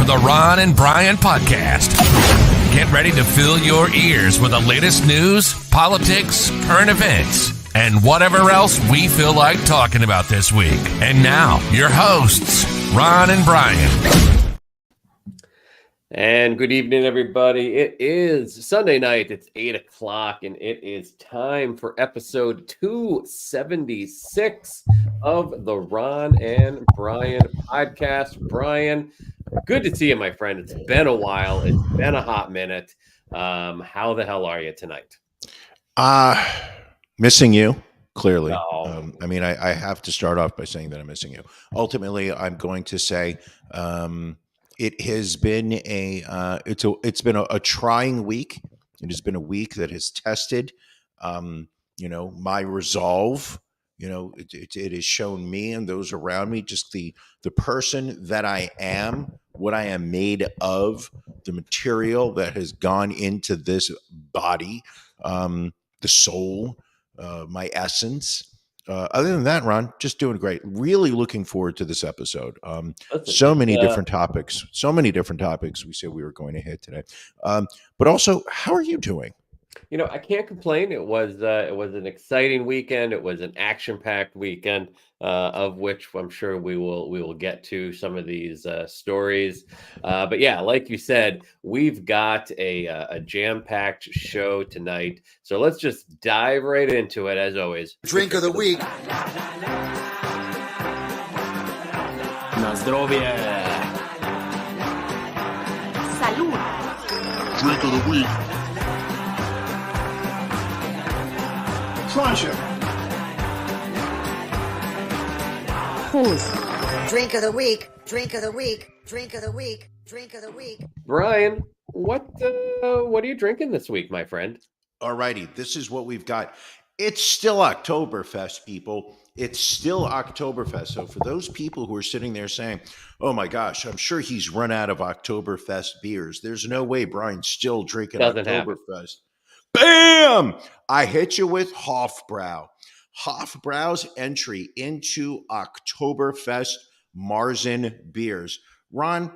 the Ron and Brian Podcast. Get ready to fill your ears with the latest news, politics, current events, and whatever else we feel like talking about this week. And now, your hosts, Ron and Brian. And good evening, everybody. It is Sunday night. It's 8 o'clock, and it is time for episode 276 of the Ron and Brian podcast. Brian, good to see you, my friend. It's been a while. It's been a hot minute. How the hell are you tonight? Missing you, clearly. No. I have to start off by saying that I'm missing you. Ultimately, I'm going to say it has been it's been a trying week. It has been a week that has tested, my resolve. It has shown me and those around me just the person that I am, what I am made of, the material that has gone into this body, the soul, my essence. Other than that, Ron, just doing great. Really looking forward to this episode. So many different topics we said we were going to hit today. But also, how are you doing? I can't complain. It was an exciting weekend. It was an action-packed weekend, of which I'm sure we will get to some of these stories. But yeah, like you said, we've got a jam-packed show tonight. So let's just dive right into it, as always. Drink of the week. Na zdrowie. Salud. Drink of the week. Who's? Drink of the week. Drink of the week. Drink of the week. Drink of the week. Brian, what are you drinking this week, my friend? Alrighty, this is what we've got. It's still Oktoberfest, people. It's still Oktoberfest. So for those people who are sitting there saying, oh my gosh, I'm sure he's run out of Oktoberfest beers. There's no way Brian's still drinking Oktoberfest. Bam! I hit you with Hofbrau. Hofbrau's entry into Oktoberfest Marzen beers. Ron,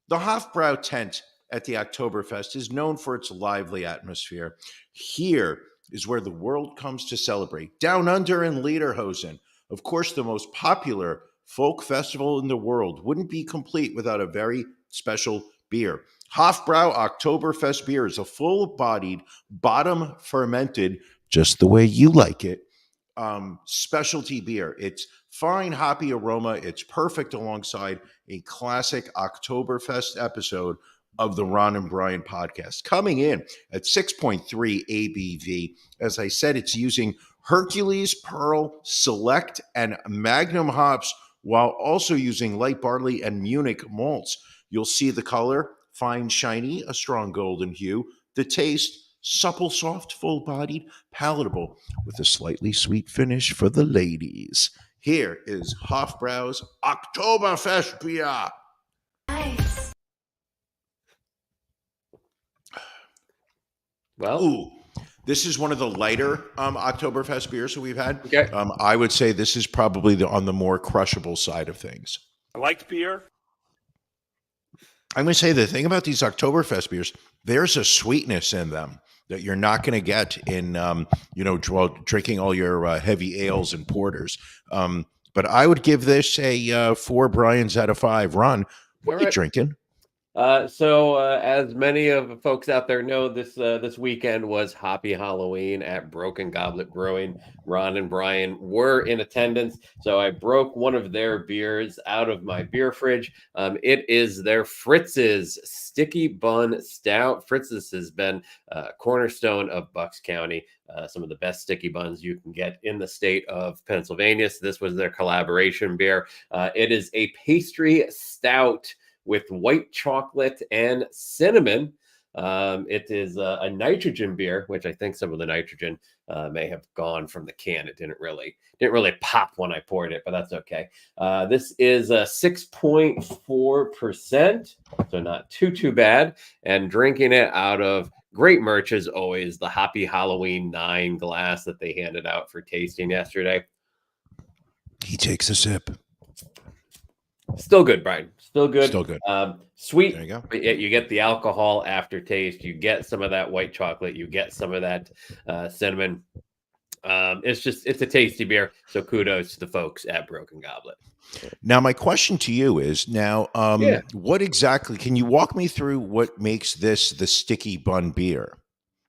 the Hofbrau tent at the Oktoberfest is known for its lively atmosphere. Here is where the world comes to celebrate. Down under in Lederhosen, of course, the most popular folk festival in the world, wouldn't be complete without a very special beer. Hofbrau Oktoberfest beer is a full-bodied, bottom-fermented, just the way you like it, specialty beer. It's fine hoppy aroma. It's perfect alongside a classic Oktoberfest episode of the Ron and Brian podcast. Coming in at 6.3 ABV. As I said, it's using Hercules, Pearl, Select, and Magnum hops while also using light barley and Munich malts. You'll see the color. Fine, shiny, a strong golden hue. The taste, supple, soft, full-bodied, palatable, with a slightly sweet finish for the ladies. Here is Hofbrau's Oktoberfest beer. Nice. Well, Ooh, this is one of the lighter Oktoberfest beers that we've had. Okay. I would say this is probably on the more crushable side of things. I liked beer. I'm going to say the thing about these Oktoberfest beers, there's a sweetness in them that you're not going to get in, drinking all your heavy ales and porters. But I would give this a 4 Brians out of 5. Ron, what are you drinking? So as many of folks out there know, this weekend was Hoppy Halloween at Broken Goblet Brewing. Ron and Brian were in attendance, so I broke one of their beers out of my beer fridge. It is their Fritz's Sticky Bun Stout. Fritz's has been a cornerstone of Bucks County. Some of the best sticky buns you can get in the state of Pennsylvania. So this was their collaboration beer. It is a pastry stout with white chocolate and cinnamon. It is a nitrogen beer, which I think some of the nitrogen may have gone from the can. It didn't really pop when I poured it, but that's okay. This is 6.4%, so not too bad. And drinking it out of great merch as always, the Hoppy Halloween 9 glass that they handed out for tasting yesterday. He takes a sip. Still good, Brian. Still good. Still good. Sweet. There you go. But you get the alcohol aftertaste. You get some of that white chocolate. You get some of that cinnamon. It's a tasty beer. So kudos to the folks at Broken Goblet. Now, my question to you is what exactly, can you walk me through what makes this the sticky bun beer?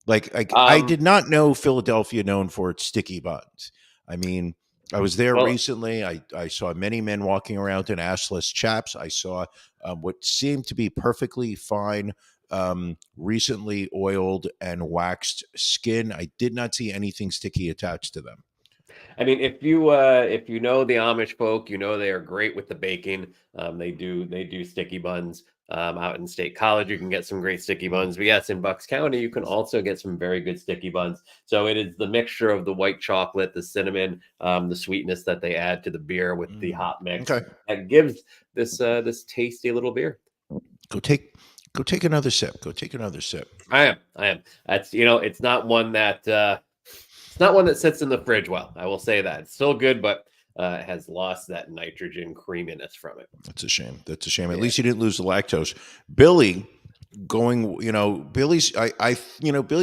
I did not know Philadelphia known for its sticky buns. I mean, I was there recently. I saw many men walking around in assless chaps. I saw what seemed to be perfectly fine, recently oiled and waxed skin. I did not see anything sticky attached to them. I mean, if you know the Amish folk, you know they are great with the baking. They do sticky buns. Out in State College, you can get some great sticky buns. But yes, in Bucks County, you can also get some very good sticky buns. So it is the mixture of the white chocolate, the cinnamon, the sweetness that they add to the beer with the hot mix that gives this tasty little beer. Go take another sip. Go take another sip. I am. That's it's not one that sits in the fridge well. I will say that it's still good, but it has lost that nitrogen creaminess from it. That's a shame. That's a shame. At least you didn't lose the lactose. Billy Billy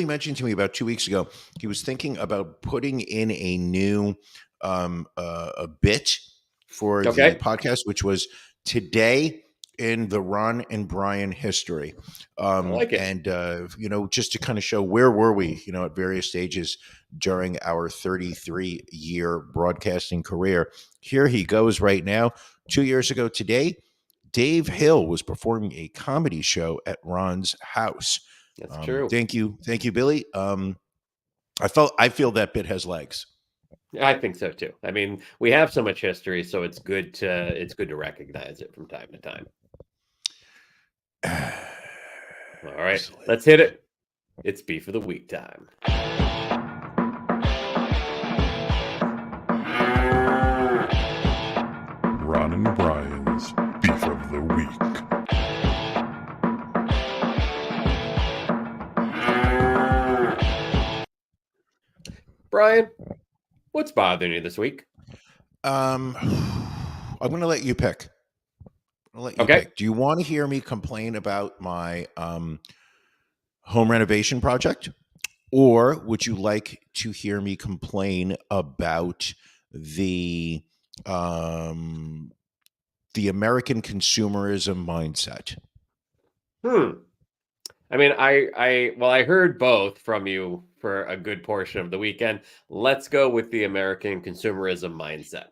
mentioned to me about 2 weeks ago, he was thinking about putting in a new a bit for the podcast, which was today in the Ron and Brian history. I like it. And, just to kind of show where were we, at various stages during our 33-year broadcasting career. Here he goes right now. 2 years ago today, Dave Hill was performing a comedy show at Ron's house. That's true. Thank you, Billy. I feel that bit has legs. I think so too. I mean, we have so much history, so it's good to recognize it from time to time. All right, excellent. Let's hit it. It's Beef of the Week time. Ron and Brian's Beef of the Week. Brian, what's bothering you this week? I'm going to let you pick. Pick. Do you want to hear me complain about my home renovation project, or would you like to hear me complain about the American consumerism mindset? I mean, I heard both from you for a good portion of the weekend. Let's go with the American consumerism mindset.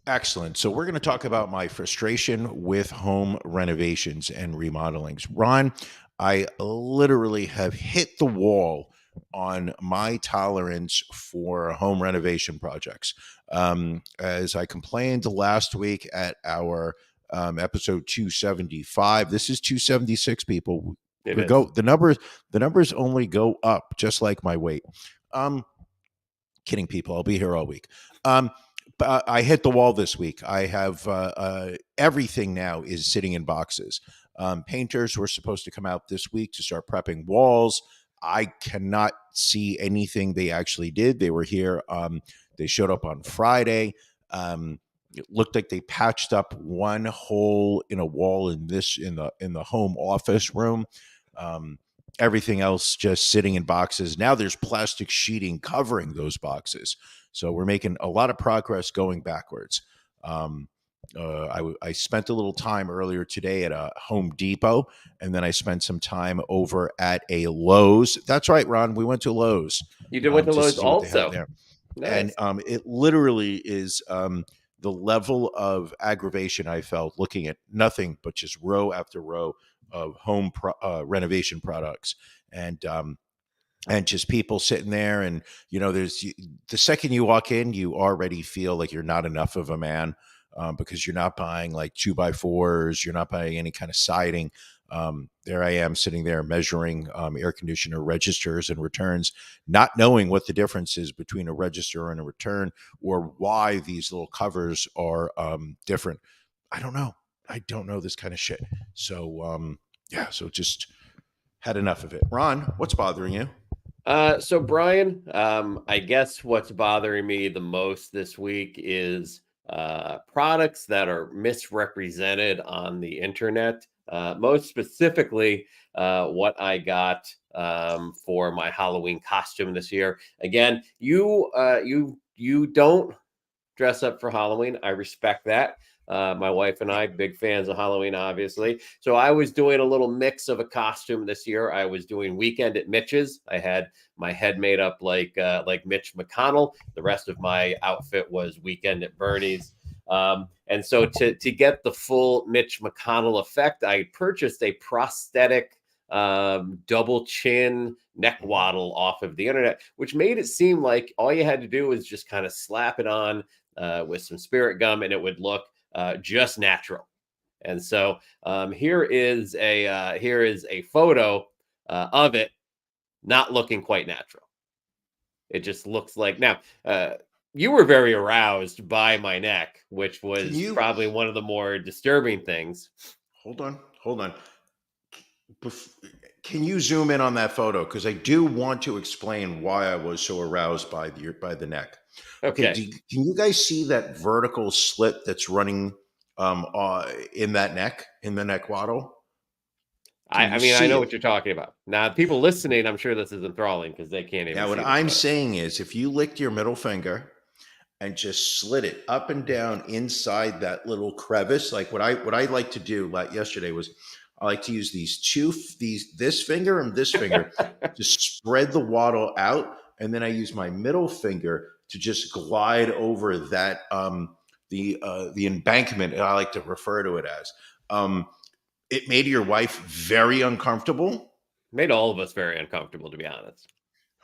Excellent. So we're going to talk about my frustration with home renovations and remodelings. Ron, I literally have hit the wall on my tolerance for home renovation projects. As I complained last week at our episode 275, this is 276, people. The numbers only go up, just like my weight. Kidding, people. I'll be here all week. I hit the wall this week. I have everything now is sitting in boxes. Painters were supposed to come out this week to start prepping walls. I cannot see anything they actually did. They were here. They showed up on Friday. It looked like they patched up one hole in a wall in the home office room. Everything else just sitting in boxes. Now there's plastic sheeting covering those boxes. So we're making a lot of progress going backwards. I spent a little time earlier today at a Home Depot, and then I spent some time over at a Lowe's. That's right, Ron. We went to Lowe's. You did went to Lowe's also. Nice. And it literally is the level of aggravation I felt looking at nothing but just row after row of home renovation products. And just people sitting there, and there's the second you walk in, you already feel like you're not enough of a man because you're not buying like 2x4s, you're not buying any kind of siding. There I am sitting there measuring air conditioner registers and returns, not knowing what the difference is between a register and a return, or why these little covers are different. I don't know this kind of shit. So so just had enough of it. Ron, what's bothering you? So Brian, I guess what's bothering me the most this week is products that are misrepresented on the internet. Most specifically, what I got for my Halloween costume this year. Again, you don't dress up for Halloween. I respect that. My wife and I, big fans of Halloween, obviously. So I was doing a little mix of a costume this year. I was doing Weekend at Mitch's. I had my head made up like Mitch McConnell. The rest of my outfit was Weekend at Bernie's. And so to get the full Mitch McConnell effect, I purchased a prosthetic double chin neck waddle off of the internet, which made it seem like all you had to do was just kind of slap it on with some spirit gum and it would look just natural. And so here is a photo of it not looking quite natural. It just looks like now. You were very aroused by my neck, which was probably one of the more disturbing things. Hold on. Can you zoom in on that photo? Because I do want to explain why I was so aroused by the neck. Okay. Can you guys see that vertical slit that's running in that neck, in the neck waddle? I mean, I know what you're talking about. Now, people listening, I'm sure this is enthralling because they can't even. Yeah, what I'm saying is, if you licked your middle finger and just slid it up and down inside that little crevice, like what I like to do, like yesterday was, I like to use this finger and this finger to spread the waddle out, and then I use my middle finger to just glide over that the embankment. I like to refer to it as. It made your wife very uncomfortable. Made all of us very uncomfortable, to be honest.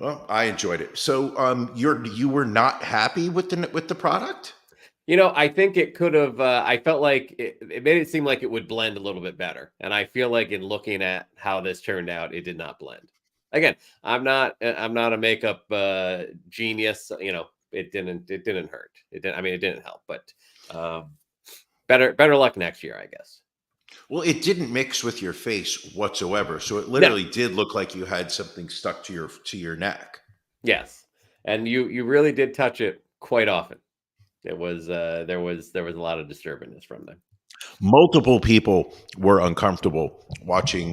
Well, I enjoyed it. So you were not happy with the product? You know, I think it could have. I felt like it made it seem like it would blend a little bit better, and I feel like in looking at how this turned out, it did not blend. Again, I'm not a makeup genius. You know, it didn't hurt. It didn't. I mean, it didn't help, but better luck next year, I guess. Well, it didn't mix with your face whatsoever, so it literally did look like you had something stuck to your neck. Yes, and you really did touch it quite often. It was there was a lot of disturbance from them. Multiple people were uncomfortable watching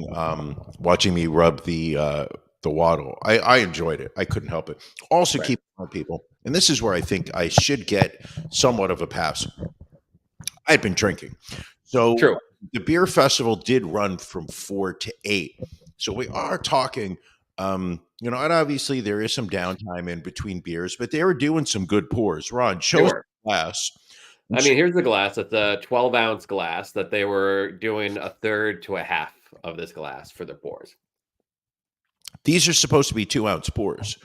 me rub the waddle. I enjoyed it. I couldn't help it. Also, keep on people, and this is where I think I should get somewhat of a pass. I've been drinking, so True. The beer festival did run from 4 to 8, so we are talking. And obviously there is some downtime in between beers, but they were doing some good pours. Ron, show us the glass. I mean, here's the glass. It's a 12-ounce glass that they were doing a third to a half of this glass for the pours. These are supposed to be 2-ounce pours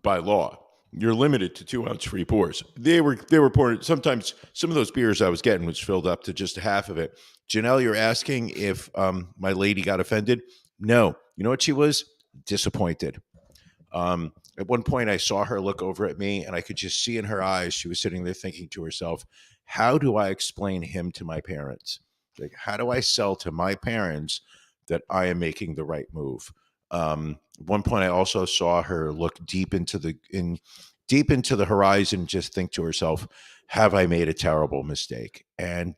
by law. You're limited to 2-ounce free pours. They were pouring. Sometimes some of those beers I was getting was filled up to just a half of it. Janelle, you're asking if my lady got offended? No. You know what she was? Disappointed. At one point I saw her look over at me and I could just see in her eyes, she was sitting there thinking to herself, how do I explain him to my parents? Like, how do I sell to my parents that I am making the right move? At one point I also saw her look deep into the horizon, just think to herself, have I made a terrible mistake? And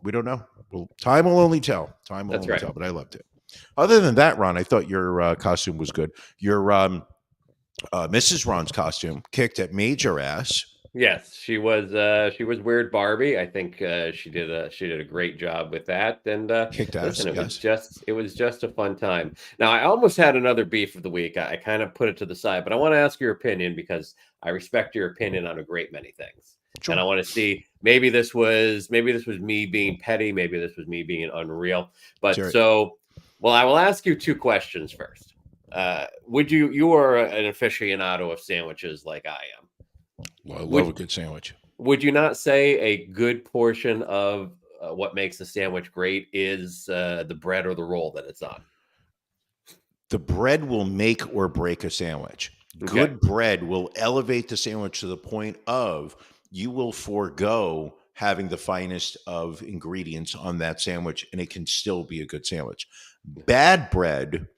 we don't know. Well, time will only tell. Time will only tell, but I loved it. Other than that, Ron, I thought your costume was good. Your Mrs. Ron's costume kicked at major ass. Yes, she was Weird Barbie. I think she did a great job with that. And kicked ass. It was just a fun time. Now, I almost had another beef of the week. I kind of put it to the side, but I want to ask your opinion because I respect your opinion on a great many things. Sure. And I want to see maybe this was me being petty, maybe this was me being unreal. But sure. Well, I will ask you two questions first. You are an aficionado of sandwiches like I am. Well, I love a good sandwich. Would you not say a good portion of what makes a sandwich great is the bread or the roll that it's on? The bread will make or break a sandwich. Okay. Good bread will elevate the sandwich to the point of you will forego having the finest of ingredients on that sandwich, and it can still be a good sandwich. Bad bread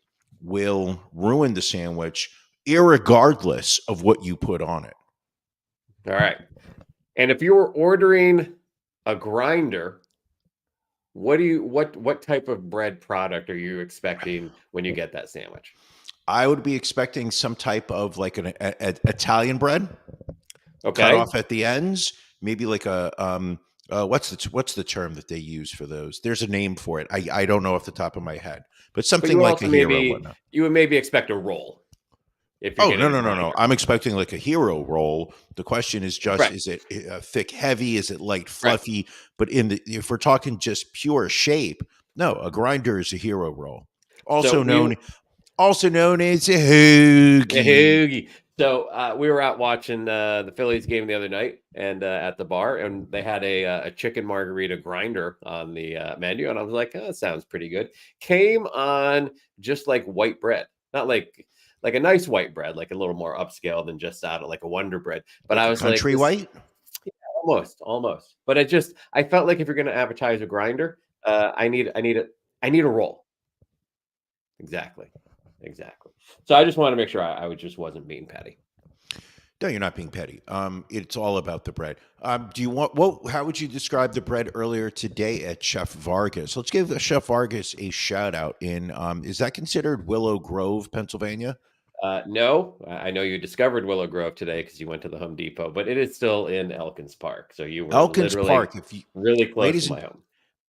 will ruin the sandwich irregardless of what you put on it. All right. And if you were ordering a grinder, what type of bread product are you expecting when you get that sandwich? I would be expecting some type of like an Italian bread cut Okay. off at the ends, maybe like a what's the term that they use for those? There's a name for it. I don't know off the top of my head, but But something you like a also hero whatnot. you would maybe expect a roll if you're Oh, getting no, a no, no, no. grinder. I'm expecting like a hero roll. The question is just, Right. is it thick, heavy? Is it light, Right. fluffy? But if we're talking just pure shape, no, a grinder is a hero roll. Also known as a hoagie. Hoogie. So we were out watching the Phillies game the other night, and at the bar, and they had a chicken margarita grinder on the menu, and I was like, oh, that sounds pretty good. Came on just like white bread, not like a nice white bread, like a little more upscale than just out of like a Wonder Bread. But Like I a was like, country this- white? almost. But I felt like if you're going to advertise a grinder, I need a roll. Exactly. So I just want to make sure I just wasn't being petty. No, you're not being petty. It's all about the bread. Do you want? How would you describe the bread earlier today at Chef Vargas? Let's give Chef Vargas a shout out. Is that considered Willow Grove, Pennsylvania? No, I know you discovered Willow Grove today because you went to the Home Depot, but it is still in Elkins Park. So you were Elkins literally Park. If you, really close ladies to and my home.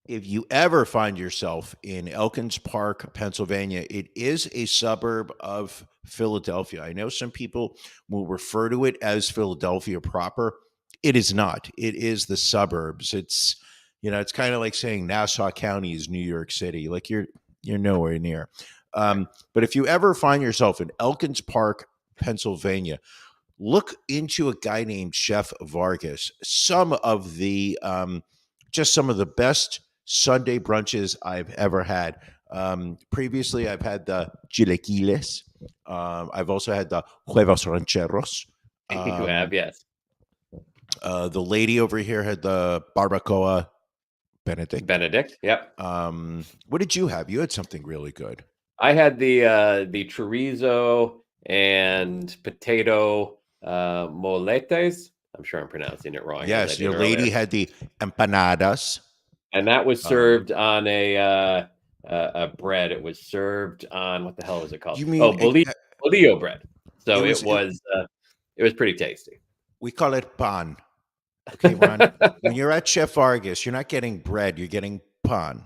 if you ever find yourself in Elkins Park, Pennsylvania, it is a suburb of Philadelphia. I know some people will refer to it as Philadelphia proper. It is not. It is the suburbs. It's kind of like saying Nassau County is New York City. Like you're nowhere near. But if you ever find yourself in Elkins Park, Pennsylvania, look into a guy named Chef Vargas. Some of the best Sunday brunches I've ever had. Previously, I've had the chilaquiles. I've also had the huevos rancheros. You have, yes. The lady over here had the barbacoa Benedict. Yep. What did you have? You had something really good. I had the chorizo and potato moletes. I'm sure I'm pronouncing it wrong. Yes, your lady had the empanadas. And that was served on a bread. It was served on, what the hell is it called? You mean bolillo bread. So it was pretty tasty. We call it pan. Okay, Ron. When you're at Chef Vargas, you're not getting bread. You're getting pan.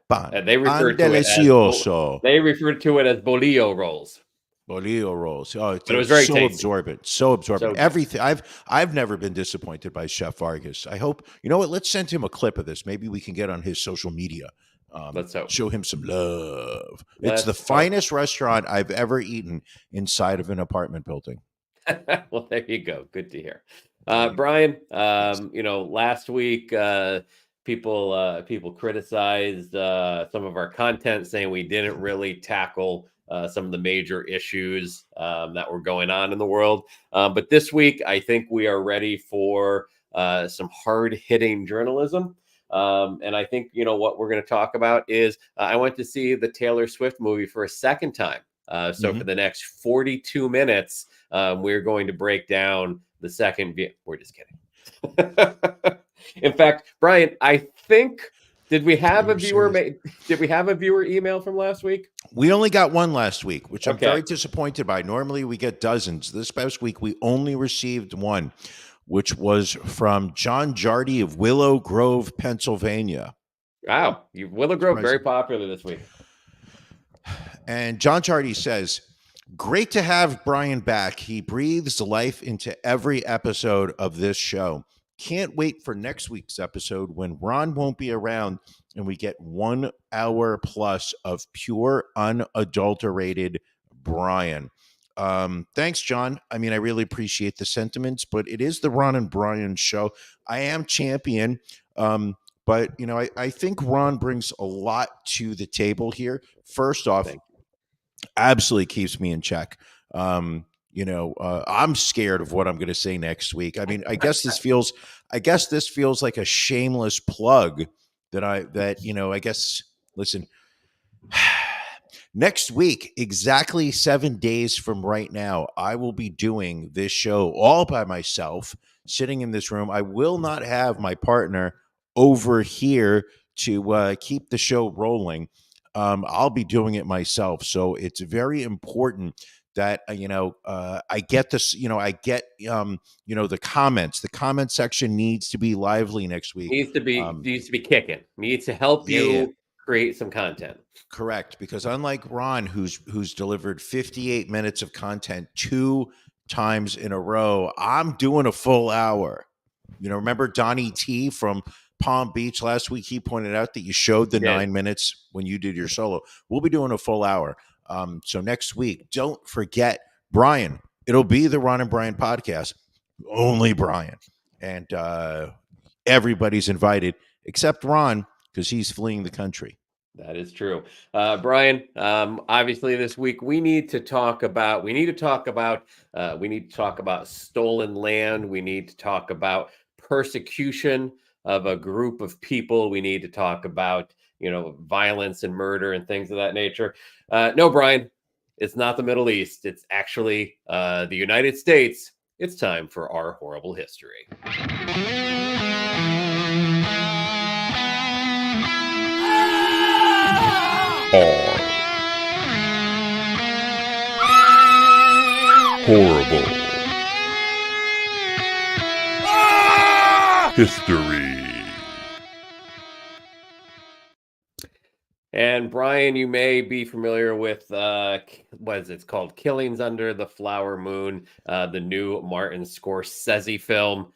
Pan. And they referred to delicioso. They referred to it as bolillo rolls. Bolillo rolls. Oh, But it was very so tasty. absorbent. So absorbent. So Everything. I've never been disappointed by Chef Vargas. I hope what. Let's send him a clip of this. Maybe we can get on his social media. Let's hope. Show him some love. Let's It's the hope. finest restaurant I've ever eaten inside of an apartment building. Well, there you go. Good to hear. Brian, last week people criticized some of our content, saying we didn't really tackle some of the major issues that were going on in the world. But this week, I think we are ready for some hard-hitting journalism. And I think, what we're going to talk about is I went to see the Taylor Swift movie for a second time. So for the next 42 minutes, we're going to break down the second view. We're just kidding. In fact, Brian, I think, did we have a viewer email from last week? We only got one last week, which I'm Okay. very disappointed by. Normally we get dozens. This past week we only received one, which was from John Jardy of Willow Grove, Pennsylvania. Wow, Willow Grove, very Surprising. popular this week. And John Jardy says, "Great to have Brian back. He breathes life into every episode of this show. Can't wait for next week's episode when Ron won't be around and we get 1 hour plus of pure, unadulterated Brian." Thanks, John. I mean, I really appreciate the sentiments, but it is the Ron and Brian show. I am champion. But, I think Ron brings a lot to the table here. First off, absolutely keeps me in check. I'm scared of what I'm going to say next week. I mean, I guess this feels like a shameless plug listen, next week, exactly 7 days from right now, I will be doing this show all by myself, sitting in this room. I will not have my partner over here to keep the show rolling. I'll be doing it myself. So it's very important that I get this. I get the comments. The comment section needs to be lively next week. Needs to be kicking. Needs to help you create some content. Correct, because unlike Ron, who's delivered 58 minutes of content 2 times in a row, I'm doing a full hour. Remember Donnie T from Palm Beach last week? He pointed out that you showed the 9 minutes when you did your solo. We'll be doing a full hour. So next week, don't forget Brian. It'll be the Ron and Brian podcast. Only Brian. And everybody's invited except Ron, because he's fleeing the country. That is true. Brian, obviously this week we need to talk about stolen land. We need to talk about persecution of a group of people. We need to talk about, violence and murder and things of that nature. No, Brian, it's not the Middle East. It's actually the United States. It's time for our horrible history. Horrible history. And Brian, you may be familiar with what is it called? Killings Under the Flower Moon, the new Martin Scorsese film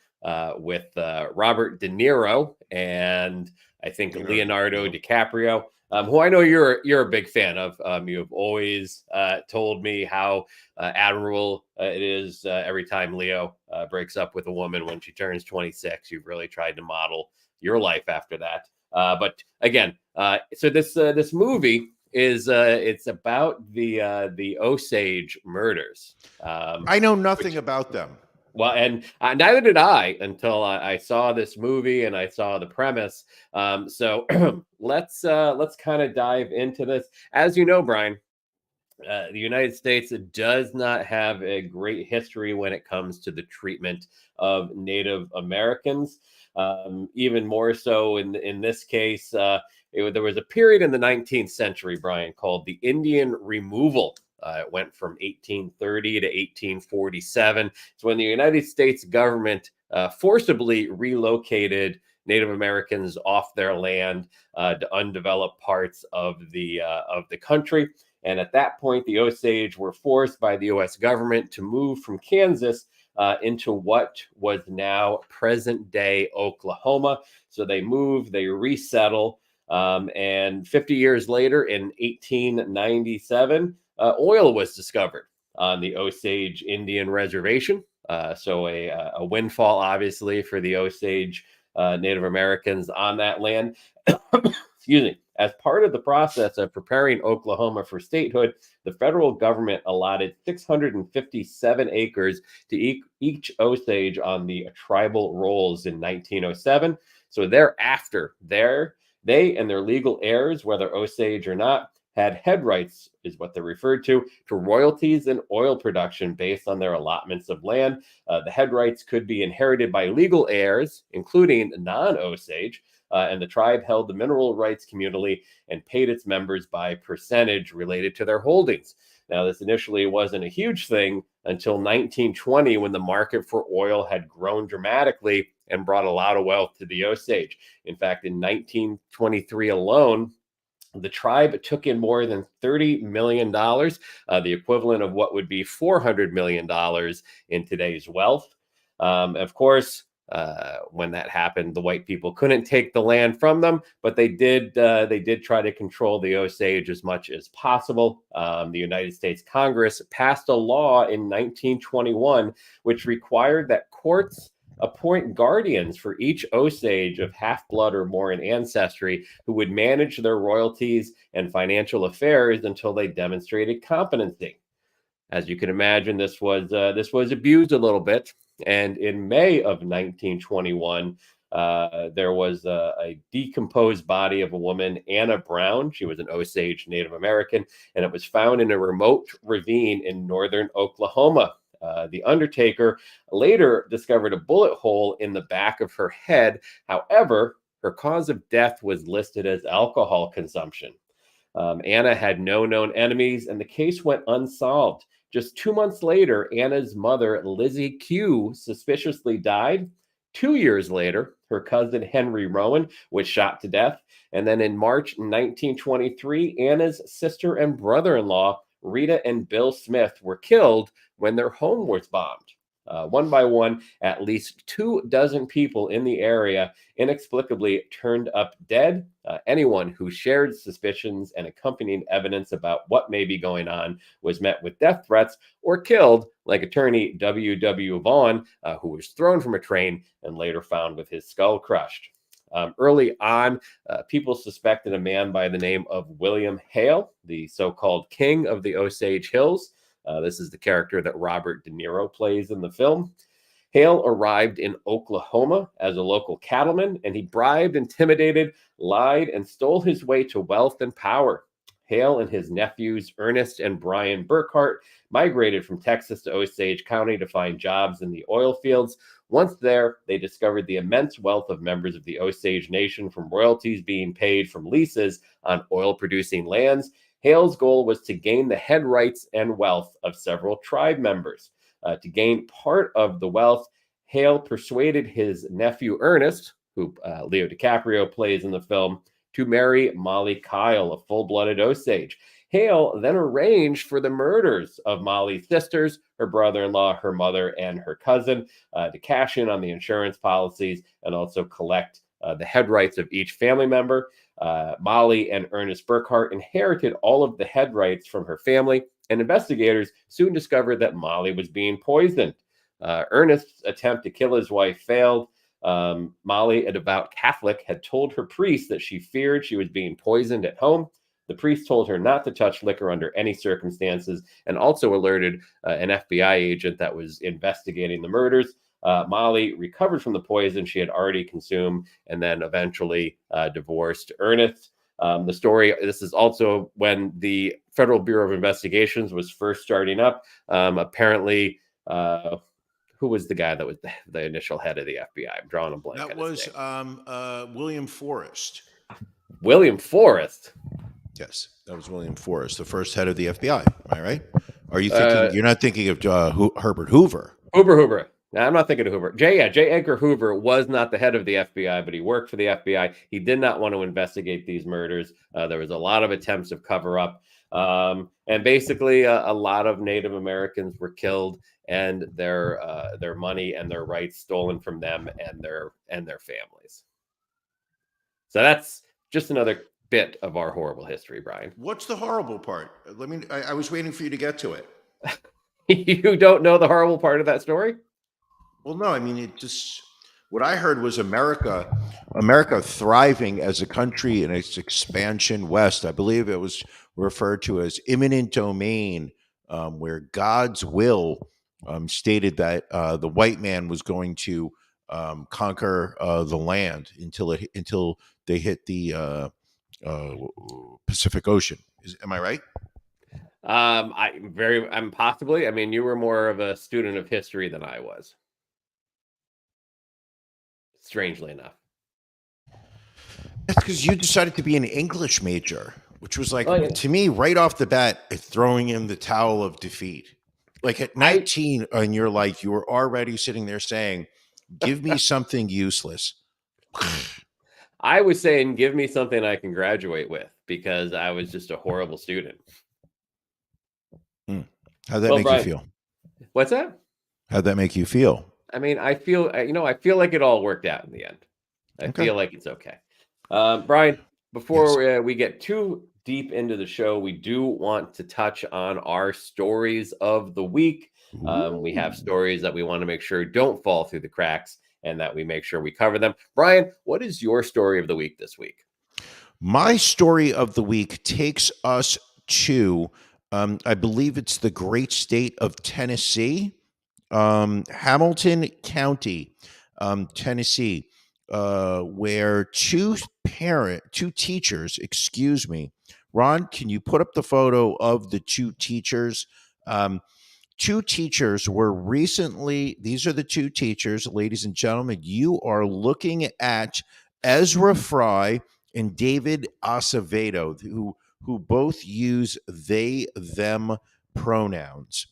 with Robert De Niro and I think Leonardo DiCaprio. Who I know you're a big fan of. You have always told me how admirable it is every time Leo breaks up with a woman when she turns 26. You've really tried to model your life after that. But again, so this movie is it's about the Osage murders. I know nothing about them. Well, and neither did I until I saw this movie and I saw the premise. So let's kind of dive into this. As you know, Brian, the United States does not have a great history when it comes to the treatment of Native Americans. Even more so in this case, there was a period in the 19th century, Brian, called the Indian Removal. It went from 1830 to 1847. It's when the United States government forcibly relocated Native Americans off their land to undeveloped parts of the country. And at that point, the Osage were forced by the U.S. government to move from Kansas into what was now present-day Oklahoma. So they move, they resettle, and 50 years later, in 1897, oil was discovered on the Osage Indian Reservation. So a windfall, obviously, for the Osage Native Americans on that land. Excuse me. As part of the process of preparing Oklahoma for statehood, the federal government allotted 657 acres to each Osage on the tribal rolls in 1907. So thereafter, they and their legal heirs, whether Osage or not, had head rights, is what they're referred to royalties and oil production based on their allotments of land. The head rights could be inherited by legal heirs, including non-Osage, and the tribe held the mineral rights communally and paid its members by percentage related to their holdings. Now, this initially wasn't a huge thing until 1920, when the market for oil had grown dramatically and brought a lot of wealth to the Osage. In fact, in 1923 alone, the tribe took in more than $30 million, the equivalent of what would be $400 million in today's wealth. Of course, when that happened, the white people couldn't take the land from them, but they did try to control the Osage as much as possible. The United States Congress passed a law in 1921, which required that courts appoint guardians for each Osage of half-blood or more in ancestry who would manage their royalties and financial affairs until they demonstrated competency. As you can imagine, this was abused a little bit. And in May of 1921, there was a decomposed body of a woman, Anna Brown. She was an Osage Native American, and it was found in a remote ravine in northern Oklahoma. The Undertaker later discovered a bullet hole in the back of her head. However, her cause of death was listed as alcohol consumption. Anna had no known enemies, and the case went unsolved. Just 2 months later, Anna's mother, Lizzie Q, suspiciously died. 2 years later, her cousin Henry Rowan was shot to death. And then in March 1923, Anna's sister and brother in law, Rita and Bill Smith, were killed when their home was bombed. One by one, at least 24 people in the area inexplicably turned up dead. Anyone who shared suspicions and accompanying evidence about what may be going on was met with death threats or killed, like attorney W.W. Vaughn, who was thrown from a train and later found with his skull crushed. Early on, people suspected a man by the name of William Hale, the so-called king of the Osage Hills. This is the character that Robert De Niro plays in the film. Hale arrived in Oklahoma as a local cattleman, and he bribed, intimidated, lied, and stole his way to wealth and power. Hale and his nephews, Ernest and Brian Burkhart, migrated from Texas to Osage County to find jobs in the oil fields. Once there, they discovered the immense wealth of members of the Osage Nation from royalties being paid from leases on oil-producing lands. Hale's goal was to gain the head rights and wealth of several tribe members. To gain part of the wealth, Hale persuaded his nephew Ernest, who Leo DiCaprio plays in the film, to marry Molly Kyle, a full-blooded Osage. Hale then arranged for the murders of Molly's sisters, her brother-in-law, her mother, and her cousin, to cash in on the insurance policies and also collect the head rights of each family member. Molly and Ernest Burkhart inherited all of the head rights from her family, and investigators soon discovered that Molly was being poisoned. Ernest's attempt to kill his wife failed. Molly, a devout Catholic, had told her priest that she feared she was being poisoned at home. The priest told her not to touch liquor under any circumstances and also alerted an FBI agent that was investigating the murders. Molly recovered from the poison she had already consumed and then eventually divorced Ernest. The story, this is also when the Federal Bureau of Investigations was first starting up. Apparently, who was the guy that was the initial head of the FBI? I'm drawing a blank. That was William Forrest. William Forrest? Yes, that was William Forrest, the first head of the FBI. Am I right? Are you thinking, you're not thinking of Herbert Hoover? Hoover. No, I'm not thinking of Hoover. J. Edgar Hoover was not the head of the FBI, but he worked for the FBI. He did not want to investigate these murders. There was a lot of attempts of cover up. And basically, a lot of Native Americans were killed and their money and their rights stolen from them and their families. So that's just another bit of our horrible history, Brian. What's the horrible part? I was waiting for you to get to it. You don't know the horrible part of that story? Well, no, I mean, what I heard was America thriving as a country in its expansion west. I believe it was referred to as imminent domain, where God's will stated that the white man was going to conquer the land until they hit the Pacific Ocean. Am I right? I'm possibly. I mean, you were more of a student of history than I was. Strangely enough. That's because you decided to be an English major, which was like, to me, right off the bat, throwing in the towel of defeat. Like at 19 in your life, you were already sitting there saying, give me something useless. I was saying, give me something I can graduate with, because I was just a horrible student. How'd that make you feel? What's that? How'd that make you feel? I mean, I feel like it all worked out in the end. I feel like it's okay. Brian, before we get too deep into the show, we do want to touch on our stories of the week. We have stories that we want to make sure don't fall through the cracks and that we make sure we cover them. Brian, what is your story of the week this week? My story of the week takes us to, I believe it's the great state of Tennessee, Hamilton County, Tennessee, where two teachers, Ron, can you put up the photo of the two teachers? two teachers were recently, these are the two teachers, ladies and gentlemen. You are looking at Ezra Fry and David Acevedo, who both use they, them pronouns.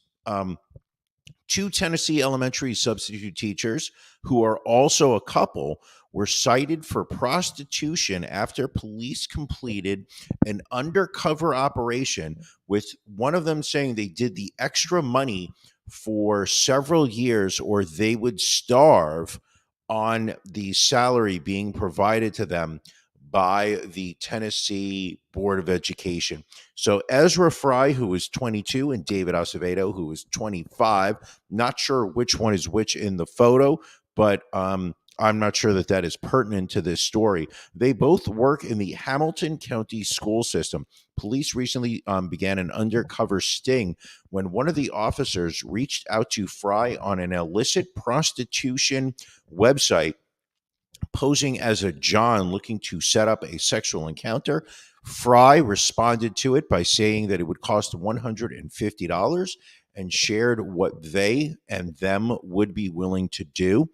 Two Tennessee elementary substitute teachers, who are also a couple, were cited for prostitution after police completed an undercover operation, with one of them saying they did the extra money for several years or they would starve on the salary being provided to them by the Tennessee Board of Education. So Ezra Fry, who is 22, and David Acevedo, who is 25. Not sure which one is which in the photo, but I'm not sure that is pertinent to this story. They both work in the Hamilton County school system. Police recently began an undercover sting when one of the officers reached out to Fry on an illicit prostitution website, posing as a John looking to set up a sexual encounter. Fry responded to it by saying that it would cost $150 and shared what they and them would be willing to do.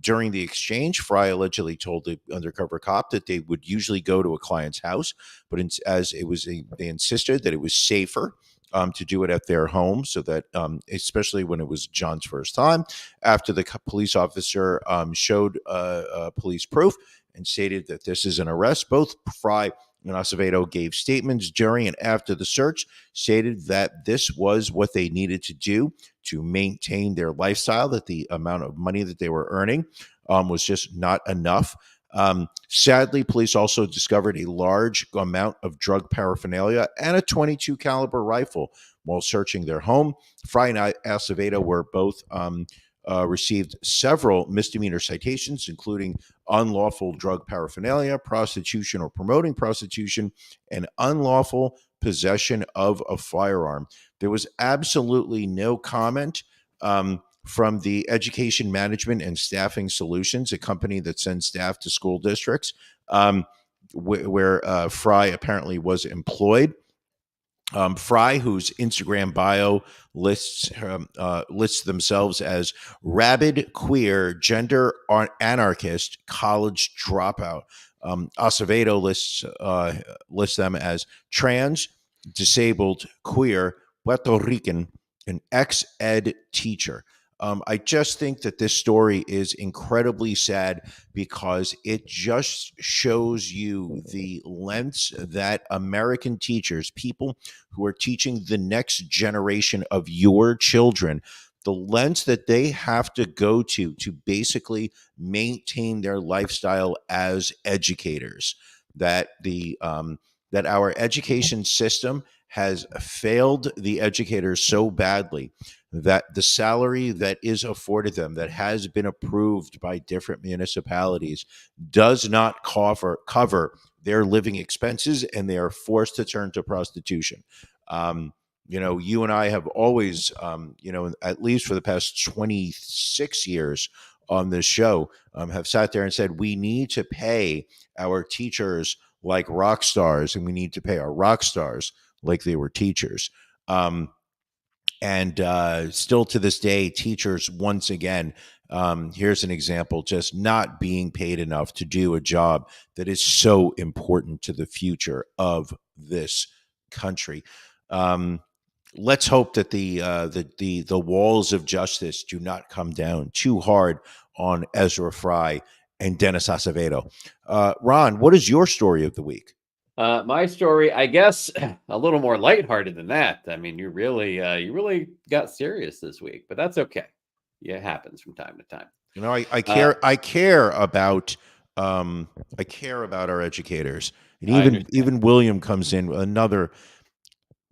During the exchange, Fry allegedly told the undercover cop that they would usually go to a client's house, but they insisted that it was safer to do it at their home, so that especially when it was John's first time. After the police officer showed police proof and stated that this is an arrest, both Fry and Acevedo gave statements during and after the search, stated that this was what they needed to do to maintain their lifestyle, that the amount of money that they were earning was just not enough. Sadly, police also discovered a large amount of drug paraphernalia and a .22 caliber rifle while searching their home. Fry and Acevedo were both received several misdemeanor citations, including unlawful drug paraphernalia, prostitution or promoting prostitution, and unlawful possession of a firearm. There was absolutely no comment from the Education Management and Staffing Solutions, a company that sends staff to school districts, where Fry apparently was employed. Fry, whose Instagram bio lists themselves as rabid, queer, gender anarchist, college dropout. Acevedo lists them as trans, disabled, queer, Puerto Rican, an ex-ed teacher. I just think that this story is incredibly sad because it just shows you the lengths that American teachers, people who are teaching the next generation of your children, the lengths that they have to go to basically maintain their lifestyle as educators. That that our education system has failed the educators so badly that the salary that is afforded them, that has been approved by different municipalities, does not cover their living expenses, and they are forced to turn to prostitution. You and I have always, at least for the past 26 years on this show, have sat there and said, we need to pay our teachers like rock stars, and we need to pay our rock stars like they were teachers. And still to this day, teachers, once again, here's an example, just not being paid enough to do a job that is so important to the future of this country. Let's hope that the walls of justice do not come down too hard on Ezra Fry and Dennis Acevedo. Ron, what is your story of the week? My story, I guess, a little more lighthearted than that. I mean, you really got serious this week, but that's okay. Yeah, it happens from time to time. I care about our educators, and even William comes in. Another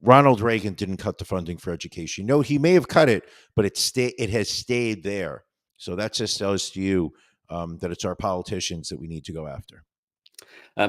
Ronald Reagan didn't cut the funding for education. No, he may have cut it, but it has stayed there. So that just tells you that it's our politicians that we need to go after.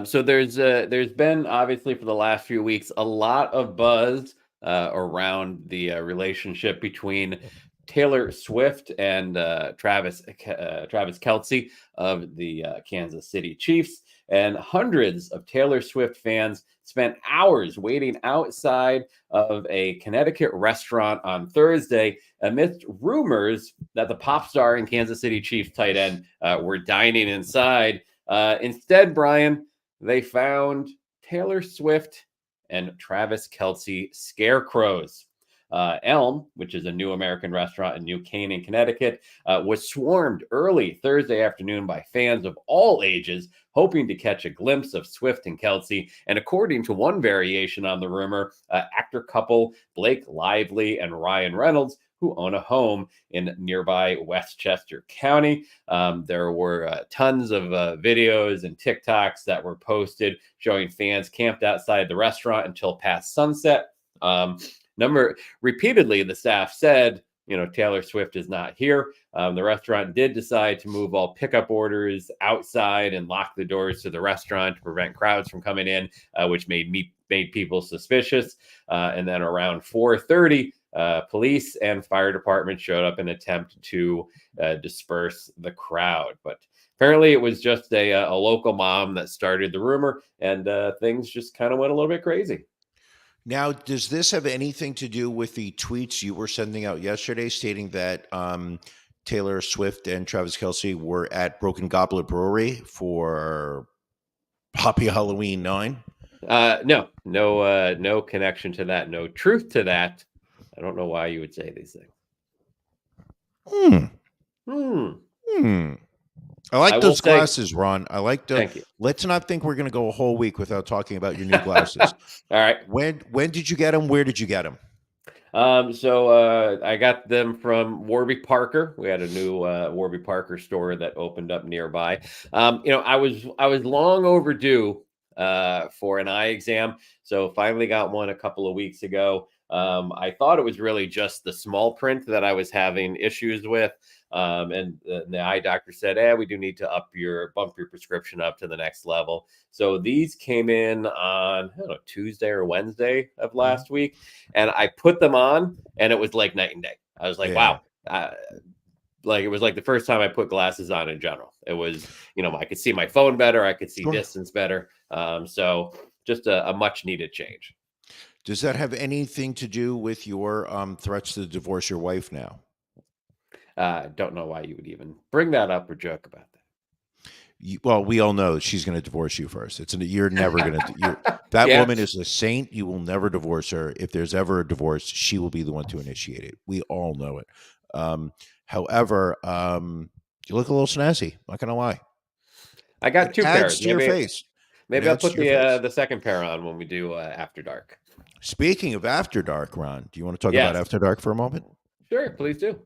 So there's been, obviously, for the last few weeks, a lot of buzz around the relationship between Taylor Swift and Travis Kelce of the Kansas City Chiefs. and hundreds of Taylor Swift fans spent hours waiting outside of a Connecticut restaurant on Thursday amidst rumors that the pop star and Kansas City Chiefs tight end were dining inside. Instead, Brian, they found Taylor Swift and Travis Kelce scarecrows. Elm, which is a New American restaurant in New Canaan, Connecticut, was swarmed early Thursday afternoon by fans of all ages, hoping to catch a glimpse of Swift and Kelce. And according to one variation on the rumor, actor couple Blake Lively and Ryan Reynolds, who own a home in nearby Westchester County. There were tons of videos and TikToks that were posted showing fans camped outside the restaurant until past sunset. Repeatedly, the staff said, Taylor Swift is not here. The restaurant did decide to move all pickup orders outside and lock the doors to the restaurant to prevent crowds from coming in, which made people suspicious. And then around 4:30, police and fire department showed up in an attempt to disperse the crowd. But apparently it was just a local mom that started the rumor, and things just kind of went a little bit crazy. Now, does this have anything to do with the tweets you were sending out yesterday stating that Taylor Swift and Travis Kelce were at Broken Goblet Brewery for Happy Halloween 9? No connection to that. No truth to that. I don't know why you would say these things. I like those glasses, Ron. I like those. Thank you. Let's not think we're going to go a whole week without talking about your new glasses. All right. When did you get them? Where did you get them? So I got them from Warby Parker. We had a new Warby Parker store that opened up nearby. I was long overdue for an eye exam, so finally got one a couple of weeks ago. I thought it was really just the small print that I was having issues with. And the eye doctor said, we do need to bump your prescription up to the next level. So these came in on, Tuesday or Wednesday of last week. And I put them on and it was like night and day. I was like, wow. It was like the first time I put glasses on in general. It was, I could see my phone better. I could see distance better. So just a much needed change. Does that have anything to do with your threats to divorce your wife now? Don't know why you would even bring that up or joke about that. Well, we all know that she's going to divorce you first. You're never going to. That woman is a saint. You will never divorce her. If there's ever a divorce, she will be the one to initiate it. We all know it. However, you look a little snazzy. Not going to lie. I got two pairs. To your face. Maybe I'll put the second pair on when we do After Dark. Speaking of After Dark, Ron, do you want to talk about After Dark for a moment? Sure, please do.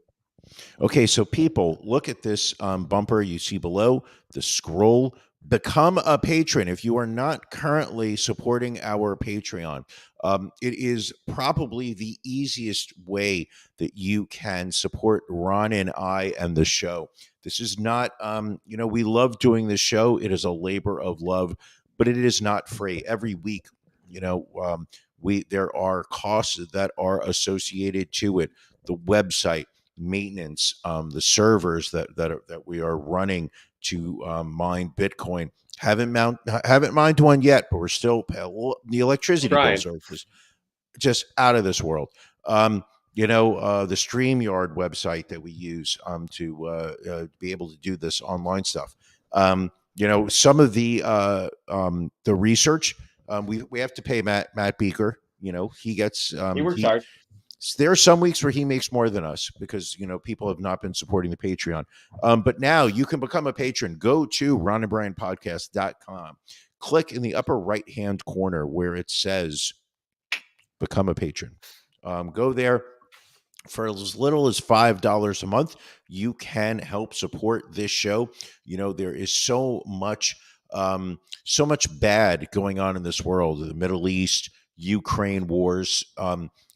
Okay, so people, look at this bumper you see below, the scroll. Become a patron. If you are not currently supporting our Patreon, it is probably the easiest way that you can support Ron and I and the show. This is not, we love doing this show. It is a labor of love, but it is not free. Every week, there are costs that are associated to it. The website, maintenance, the servers that we are running to mine Bitcoin. Haven't mined one yet, but we're still the electricity bills are just out of this world. The StreamYard website that we use to be able to do this online stuff. Some of the research we have to pay Matt Beaker. He gets he works hard. There are some weeks where he makes more than us because, people have not been supporting the Patreon. But now you can become a patron. Go to ronandbrianpodcast.com. Click in the upper right-hand corner where it says become a patron. Go there. For as little as $5 a month, you can help support this show. There is so much bad going on in this world, the Middle East, Ukraine wars.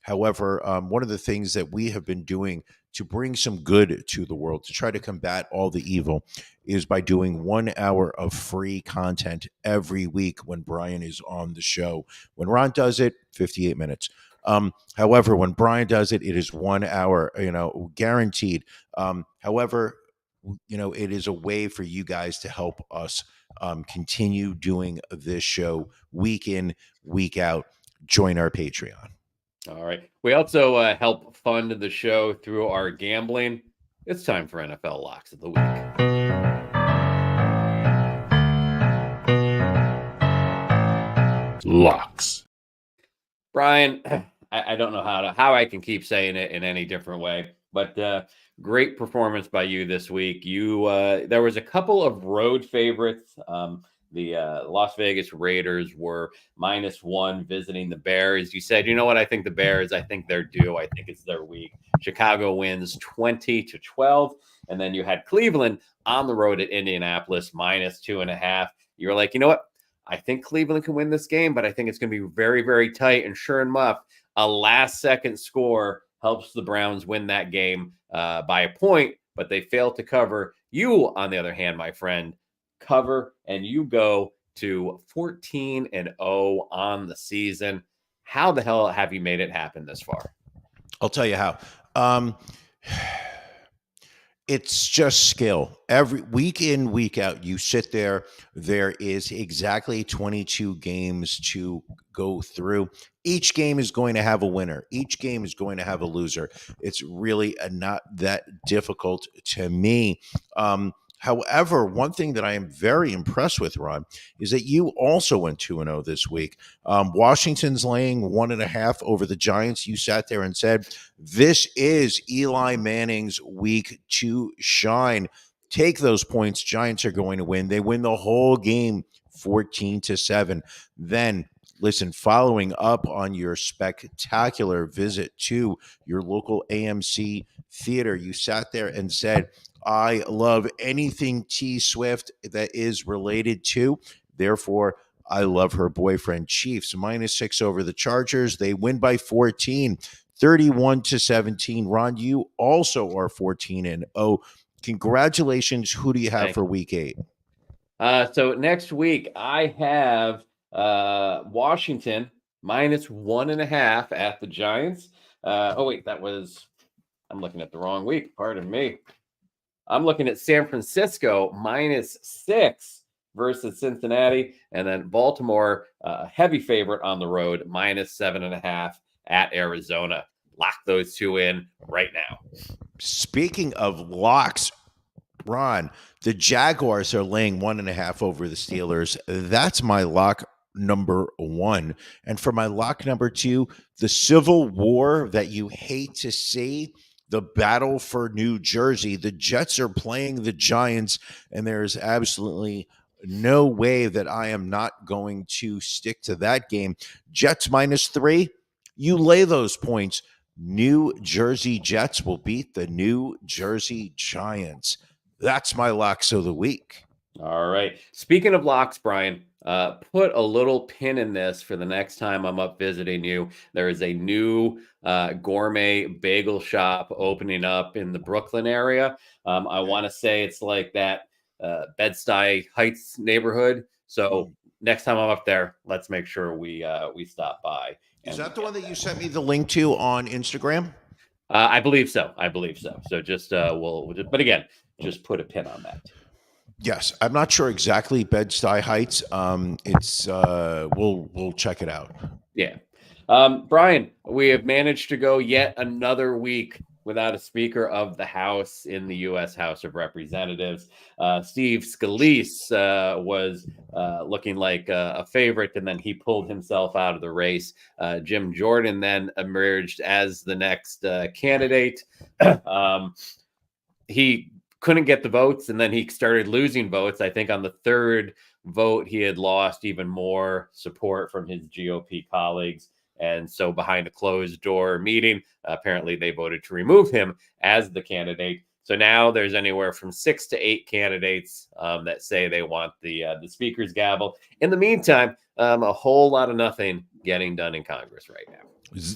However, one of the things that we have been doing to bring some good to the world, to try to combat all the evil, is by doing 1 hour of free content every week when Brian is on the show. When Ron does it, 58 minutes. However, when Brian does it, it is 1 hour, guaranteed. However, it is a way for you guys to help us continue doing this show week in, week out. Join our Patreon. All right. We also help fund the show through our gambling. It's time for NFL Locks of the Week. Locks. Brian, I don't know how I can keep saying it in any different way, but great performance by you this week. You there was a couple of road favorites. The Las Vegas Raiders were -1 visiting the Bears. You said, you know what? I think the Bears, I think they're due. I think it's their week. Chicago wins 20-12. And then you had Cleveland on the road at Indianapolis -2.5. You were like, you know what? I think Cleveland can win this game, but I think it's going to be very, very tight. And sure enough, a last-second score helps the Browns win that game by a point, but they failed to cover. You, on the other hand, my friend, cover, and you go to 14-0 on the season. How the hell have you made it happen this far? I'll tell you how. It's just skill. Every week in, week out, you sit there. There is exactly 22 games to go through. Each game is going to have a winner. Each game is going to have a loser. It's really not that difficult to me. However, one thing that I am very impressed with, Ron, is that you also went 2-0 this week. Washington's laying 1.5 over the Giants. You sat there and said, this is Eli Manning's week to shine. Take those points. Giants are going to win. They win the whole game 14-7. Then, listen, following up on your spectacular visit to your local AMC theater, you sat there and said, I love anything T Swift that is related to. Therefore, I love her boyfriend. Chiefs -6 over the Chargers. They win by 14, 31-17. Ron, you also are 14-0. Congratulations. Who do you have for week 8? So next week, I have Washington -1.5 at the Giants. I'm looking at the wrong week. Pardon me. I'm looking at San Francisco -6 versus Cincinnati, and then Baltimore, heavy favorite on the road, -7.5 at Arizona. Lock those two in right now. Speaking of locks, Ron, the Jaguars are laying 1.5 over the Steelers. That's my lock number 1. And for my lock number 2, the Civil War that you hate to see, the battle for New Jersey. The Jets are playing the Giants, and there's absolutely no way that I am not going to stick to that game. Jets -3, you lay those points. New Jersey Jets will beat the New Jersey Giants. That's my locks of the week. All right. Speaking of locks, Brian, put a little pin in this for the next time I'm up visiting you. There is a new gourmet bagel shop opening up in the Brooklyn area. I want to say it's like that Bed-Stuy Heights neighborhood. So next time I'm up there, let's make sure we stop by. Is that the one that you sent me the link to on Instagram? I believe so. So just but again, just put a pin on that. Yes, I'm not sure exactly Bed-Stuy Heights. It's we'll check it out. Yeah. Brian, we have managed to go yet another week without a Speaker of the House in the U.S. House of Representatives. Steve Scalise was looking like a favorite, and then he pulled himself out of the race. Jim Jordan then emerged as the next candidate. He couldn't get the votes, and then he started losing votes. I think on the third vote, he had lost even more support from his GOP colleagues. And so behind a closed door meeting, apparently they voted to remove him as the candidate. So now there's anywhere from 6 to 8 candidates that say they want the speaker's gavel. In the meantime, a whole lot of nothing getting done in Congress right now.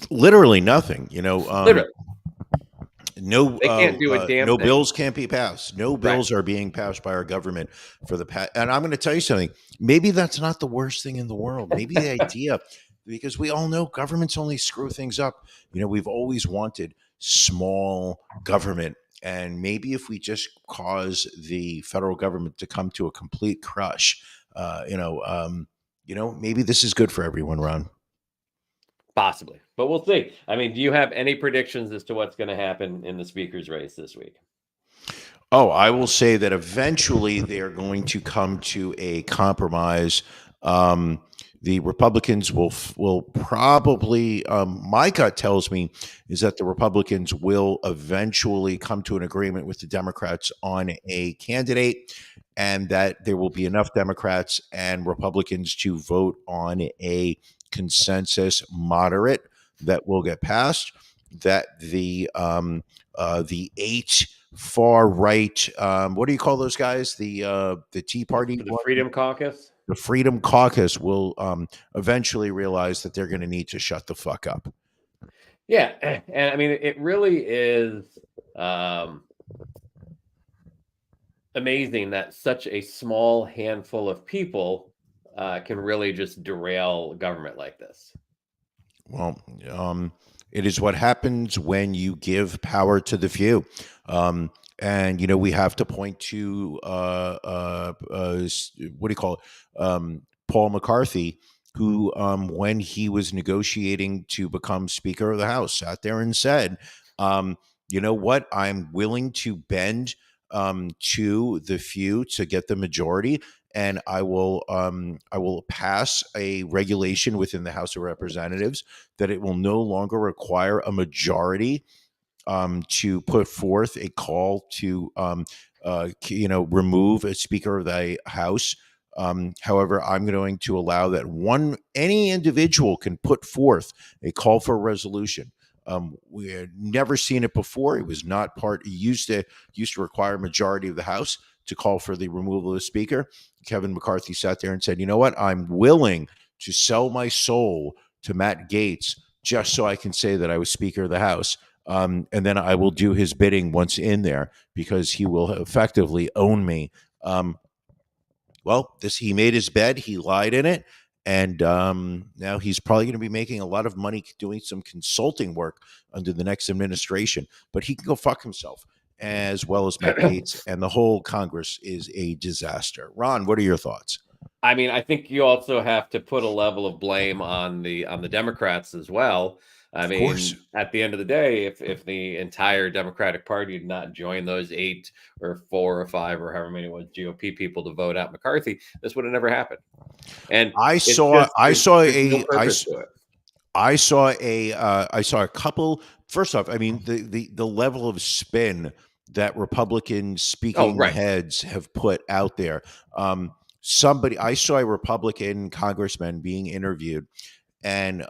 Literally nothing, Literally. No, they can't do a damn no thing. bills can't be passed. No bills are being passed by our government for the past. And I'm going to tell you something. Maybe that's not the worst thing in the world. Maybe the idea because we all know governments only screw things up. We've always wanted small government. And maybe if we just cause the federal government to come to a complete crush, maybe this is good for everyone, Ron. Possibly, but we'll see. I mean, do you have any predictions as to what's going to happen in the speaker's race this week? Oh, I will say that eventually they are going to come to a compromise. The Republicans will probably, my gut tells me, is that the Republicans will eventually come to an agreement with the Democrats on a candidate, and that there will be enough Democrats and Republicans to vote on a consensus moderate that will get passed. That the 8 far right, what do you call those guys? The Tea Party, The Freedom Caucus. The Freedom Caucus will eventually realize that they're going to need to shut the fuck up. Yeah, and I mean, it really is amazing that such a small handful of people can really just derail government like this. Well, it is what happens when you give power to the few. And we have to point to what do you call it? Paul McCarthy, who, when he was negotiating to become Speaker of the House, sat there and said, "You know what? I'm willing to bend to the few to get the majority, and I will pass a regulation within the House of Representatives that it will no longer require a majority to put forth a call to remove a Speaker of the House. However, I'm going to allow that any individual can put forth a call for a resolution." We had never seen it before. It was not part. It used to require a majority of the House to call for the removal of the Speaker. Kevin McCarthy sat there and said, "You know what? I'm willing to sell my soul to Matt Gaetz just so I can say that I was Speaker of the House. And then I will do his bidding once in there because he will effectively own me." He made his bed. He lied in it. And now he's probably going to be making a lot of money doing some consulting work under the next administration. But he can go fuck himself, as well as Matt Gaetz. And the whole Congress is a disaster. Ron, what are your thoughts? I mean, I think you also have to put a level of blame on the Democrats as well. I Of mean, course. at the end of the day, if the entire Democratic Party did not join those 8 or 4 or 5 or however many it was GOP people to vote out McCarthy, this would have never happened. And I saw a couple. First off, I mean, the level of spin that Republican speaking heads have put out there. I saw a Republican congressman being interviewed, and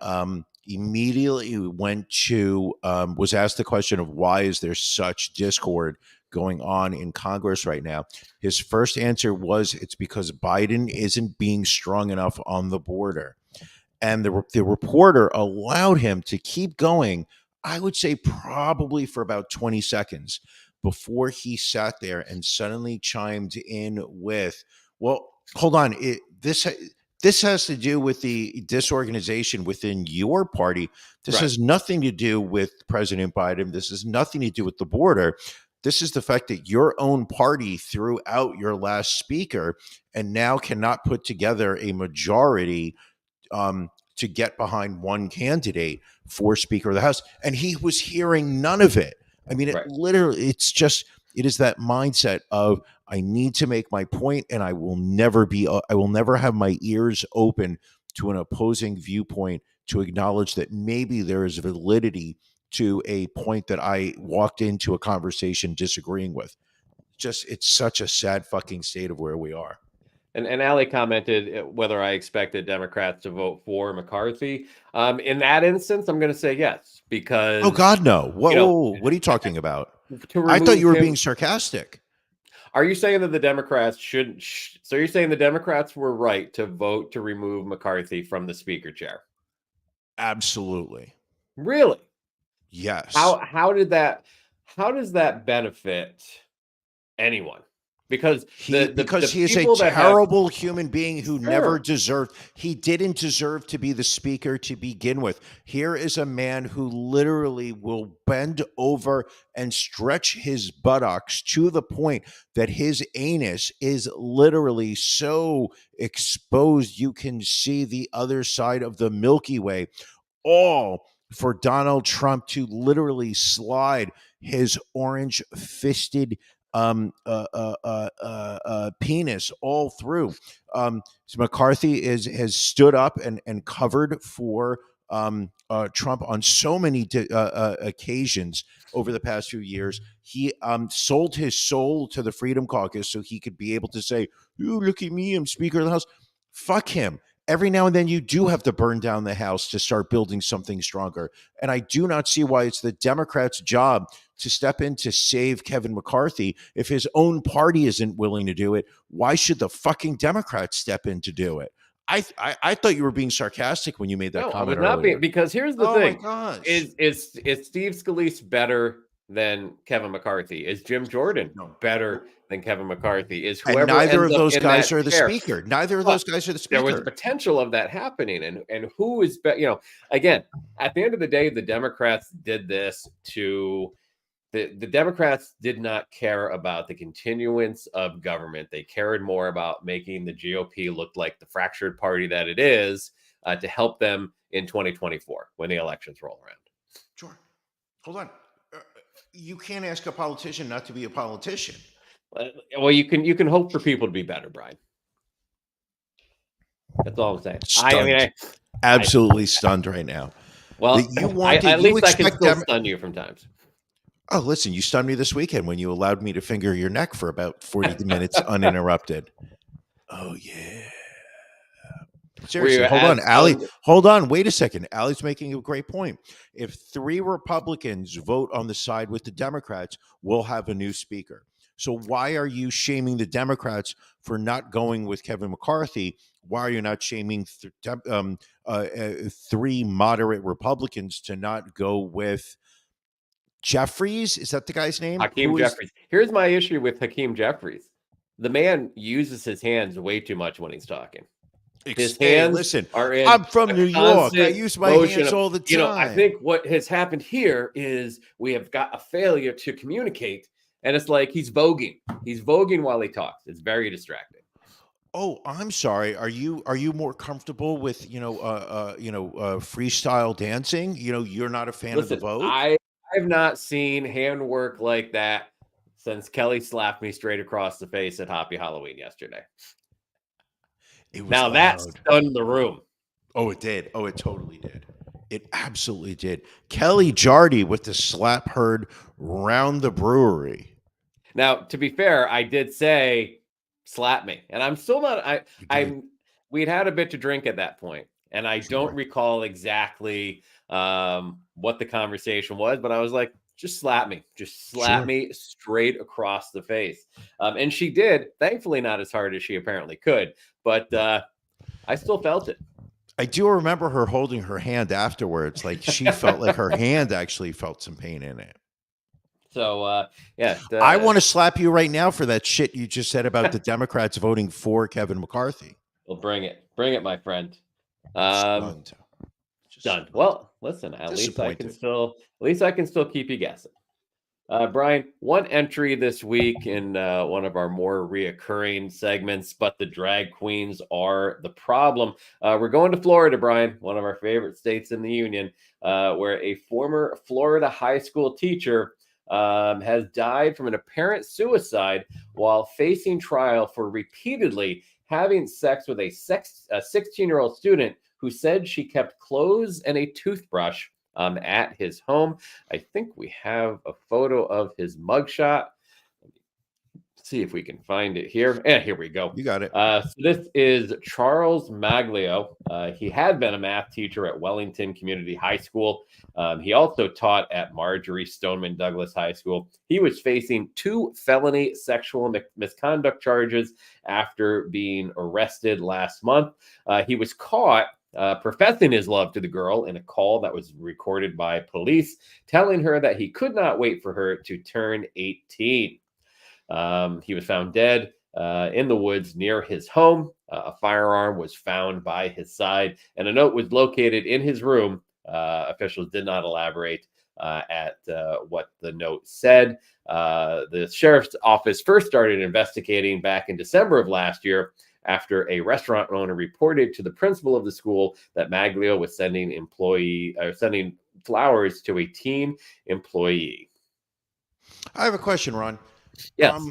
immediately was asked the question of why is there such discord going on in Congress right now. His first answer was it's because Biden isn't being strong enough on the border. And the reporter allowed him to keep going, I would say probably for about 20 seconds before he sat there and suddenly chimed in with, well, hold on, this has to do with the disorganization within your party. This has nothing to do with President Biden. This has nothing to do with the border. This is the fact that your own party threw out your last speaker and now cannot put together a majority to get behind one candidate for Speaker of the House. And he was hearing none of it. I mean, it is that mindset of I need to make my point, and I will never have my ears open to an opposing viewpoint to acknowledge that maybe there is validity to a point that I walked into a conversation disagreeing with. It's such a sad fucking state of where we are. And Ali commented whether I expected Democrats to vote for McCarthy. In that instance, I'm going to say yes, because oh God, no! What are you talking about? I thought you were being sarcastic. Are you saying that the Democrats shouldn't? So you're saying the Democrats were right to vote to remove McCarthy from the speaker chair? Absolutely. Really? Yes. How does that benefit anyone? because because he is a people that have- terrible human being who never Sure. deserved. He didn't deserve to be the speaker to begin with. Here is a man who literally will bend over and stretch his buttocks to the point that his anus is literally so exposed you can see the other side of the Milky Way, all for Donald Trump to literally slide his orange fisted penis all through. So McCarthy has stood up and covered for Trump on so many occasions over the past few years. He sold his soul to the Freedom Caucus so he could be able to say, "Ooh, look at me, I'm Speaker of the House." Fuck him. Every now and then you do have to burn down the house to start building something stronger. And I do not see why it's the Democrats' job to step in to save Kevin McCarthy. If his own party isn't willing to do it, why should the fucking Democrats step in to do it? I thought you were being sarcastic when you made that No, I comment was not earlier. being, because here's the Oh thing: my gosh. is Steve Scalise better than Kevin McCarthy? Is Jim Jordan No. better than Kevin McCarthy? Is And whoever neither ends of up those in guys that are the chair. speaker. Neither of But those guys are the there was speaker. potential of that happening, and who is again, at the end of the day, the Democrats did this to the Democrats did not care about the continuance of government. They cared more about making the GOP look like the fractured party that it is, to help them in 2024 when the elections roll around. Sure. Hold on. You can't ask a politician not to be a politician. Well, you can hope for people to be better, Brian. That's all I'm saying. Stunned. Absolutely stunned right now. Well, You wanted- at you least I can expect still them- stun you from times. Oh, listen, you stunned me this weekend when you allowed me to finger your neck for about 40 minutes uninterrupted. Oh, yeah. Seriously, hold on, Allie. Hold on, wait a second. Allie's making a great point. If 3 Republicans vote on the side with the Democrats, we'll have a new speaker. So why are you shaming the Democrats for not going with Kevin McCarthy? Why are you not shaming 3 moderate Republicans to not go with Jeffries? Is that the guy's name? Hakeem Jeffries. Here's my issue with Hakeem Jeffries. The man uses his hands way too much when he's talking. His hands listen, are in I'm from a New York. I constant use my motion hands of- all the time. I think what has happened here is we have got a failure to communicate, and it's like he's voguing. He's voguing while he talks. It's very distracting. Oh, I'm sorry. Are you more comfortable with freestyle dancing? You're not a fan of the Listen, Vogue. I've not seen handwork like that since Kelly slapped me straight across the face at Happy Halloween yesterday. It was Now that loud. stunned the room. Oh, it did. Oh, it totally did. It absolutely did. Kelly Jardy with the slap heard round the brewery. Now, to be fair, I did say slap me, and I'm still not. We'd had a bit to drink at that point, and I don't recall exactly what the conversation was, but I was like, just slap me, me straight across the face. And she did, thankfully not as hard as she apparently could, but I still felt it. I do remember her holding her hand afterwards. Like she felt like her hand actually felt some pain in it. So, I want to slap you right now for that shit you just said about the Democrats voting for Kevin McCarthy. Well, bring it, my friend. Stunned. Done. Well, listen, at least I can still keep you guessing. Brian, one entry this week in one of our more reoccurring segments, but the drag queens are the problem. We're going to Florida, Brian, one of our favorite states in the union, where a former Florida high school teacher has died from an apparent suicide while facing trial for repeatedly having sex with a 16-year-old student who said she kept clothes and a toothbrush at his home. I think we have a photo of his mugshot. Let's see if we can find it here. And here we go. You got it. So this is Charles Maglio. He had been a math teacher at Wellington Community High School. He also taught at Marjorie Stoneman Douglas High School. He was facing 2 felony sexual misconduct charges after being arrested last month. He was caught professing his love to the girl in a call that was recorded by police, telling her that he could not wait for her to turn 18. He was found dead in the woods near his home. A firearm was found by his side, and a note was located in his room. Officials did not elaborate at what the note said. The sheriff's office first started investigating back in December of last year after a restaurant owner reported to the principal of the school that Maglio was sending flowers to a teen employee. I have a question, Ron. Yes.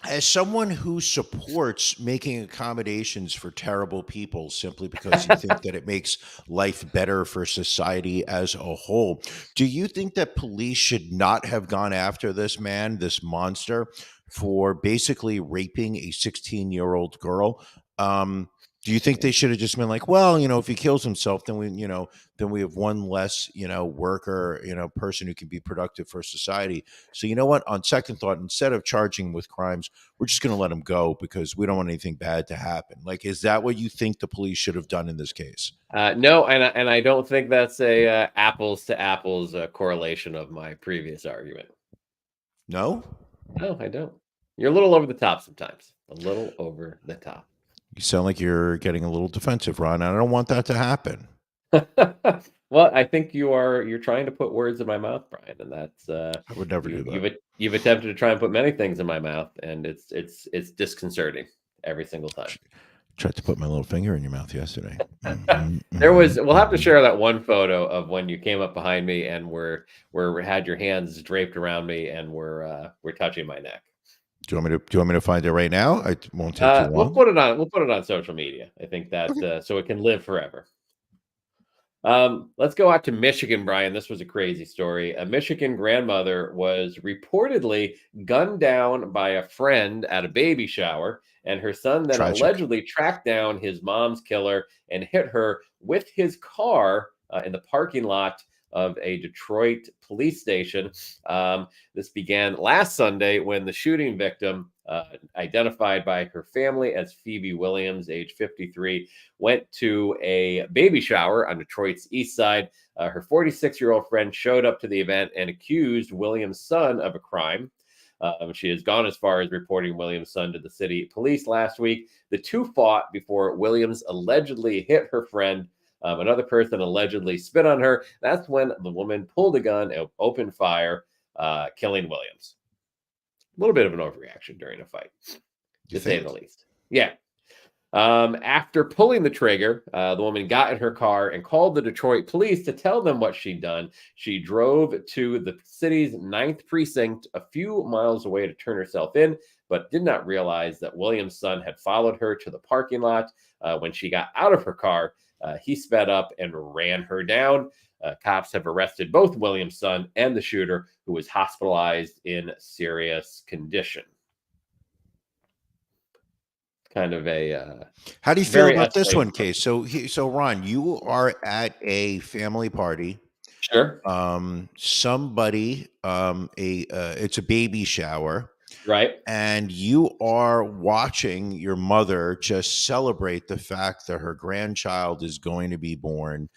As someone who supports making accommodations for terrible people simply because you think that it makes life better for society as a whole, do you think that police should not have gone after this man, this monster, for basically raping a 16-year-old girl? Do you think they should have just been like, well, if he kills himself, then we have one less, worker, person who can be productive for society. So you know what? On second thought, instead of charging with crimes, we're just going to let him go because we don't want anything bad to happen. Like, is that what you think the police should have done in this case? No, and I don't think that's a apples to apples correlation of my previous argument. No? No, I don't. You're a little over the top sometimes. A little over the top. You sound like you're getting a little defensive, Ron. I don't want that to happen. Well, I think you're trying to put words in my mouth, Brian, and that's I would never do that. You've attempted to try and put many things in my mouth, and it's disconcerting every single time. Tried to put my little finger in your mouth yesterday. We'll have to share that one photo of when you came up behind me and were had your hands draped around me and were touching my neck. Do you want me to find it right now? I won't take too long. We'll put it on social media. I think that so it can live forever. Let's go out to Michigan, Brian. This was a crazy story. A Michigan grandmother was reportedly gunned down by a friend at a baby shower, and her son then allegedly tracked down his mom's killer and hit her with his car in the parking lot of a Detroit police station. This began last Sunday when the shooting victim, identified by her family as Phoebe Williams, age 53, went to a baby shower on Detroit's east side. Her 46-year-old friend showed up to the event and accused Williams' son of a crime. She has gone as far as reporting Williams' son to the city police last week. The two fought before Williams allegedly hit her friend. Another person allegedly spit on her. That's when the woman pulled a gun and opened fire, killing Williams. A little bit of an overreaction during a fight, to say the least. Yeah. After pulling the trigger, the woman got in her car and called the Detroit police to tell them what she'd done. She drove to the city's 9th precinct a few miles away to turn herself in, but did not realize that Williams' son had followed her to the parking lot. When she got out of her car, he sped up and ran her down. Cops have arrested both Williams' son and the shooter, who was hospitalized in serious condition. Kind of a how do you feel about this one, Case? So Ron, you are at a family party. Sure. Somebody, it's a baby shower. Right. And you are watching your mother just celebrate the fact that her grandchild is going to be born,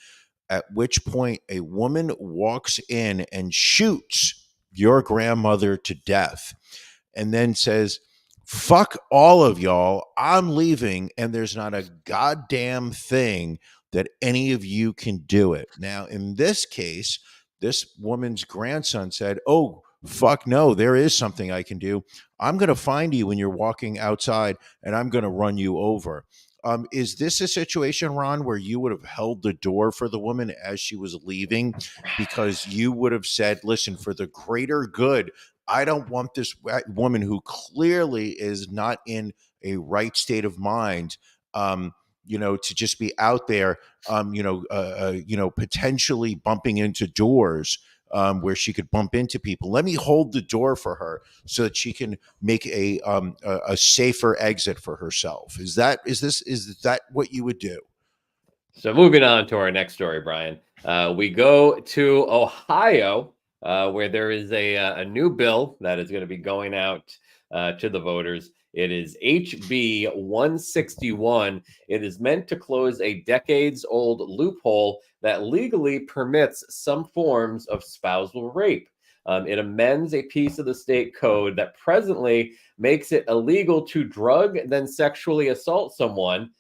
at which point a woman walks in and shoots your grandmother to death and then says, fuck all of y'all, I'm leaving, and there's not a goddamn thing that any of you can do it. Now, in this case, this woman's grandson said, oh, fuck no, there is something I can do. I'm going to find you when you're walking outside and I'm going to run you over. Is this a situation, Ron, where you would have held the door for the woman as she was leaving because you would have said, listen, for the greater good, I don't want this woman who clearly is not in a right state of mind, to just be out there, potentially bumping into doors where she could bump into people. Let me hold the door for her so that she can make a safer exit for herself. Is that what you would do? So moving on to our next story, Brian, we go to Ohio, where there is a new bill that is going to be going out to the voters. It is HB 161. It is meant to close a decades-old loophole that legally permits some forms of spousal rape. It amends a piece of the state code that presently makes it illegal to drug then sexually assault someone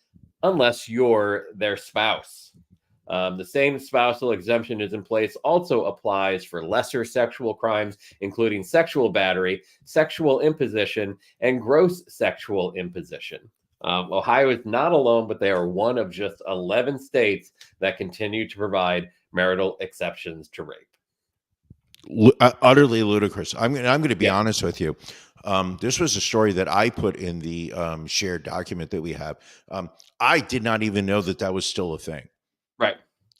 unless you're their spouse. The same spousal exemption is in place also applies for lesser sexual crimes, including sexual battery, sexual imposition, and gross sexual imposition. Ohio is not alone, but they are one of just 11 states that continue to provide marital exceptions to rape. Utterly ludicrous. I'm going to be Yeah. honest with you. This was a story that I put in the shared document that we have. I did not even know that that was still a thing. Right.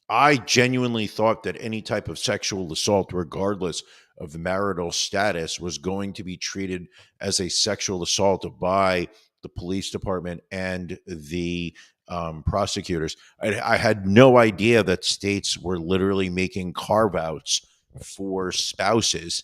I genuinely thought that any type of sexual assault, regardless of marital status, was going to be treated as a sexual assault by the police department and the prosecutors. I had no idea that states were literally making carve-outs for spouses.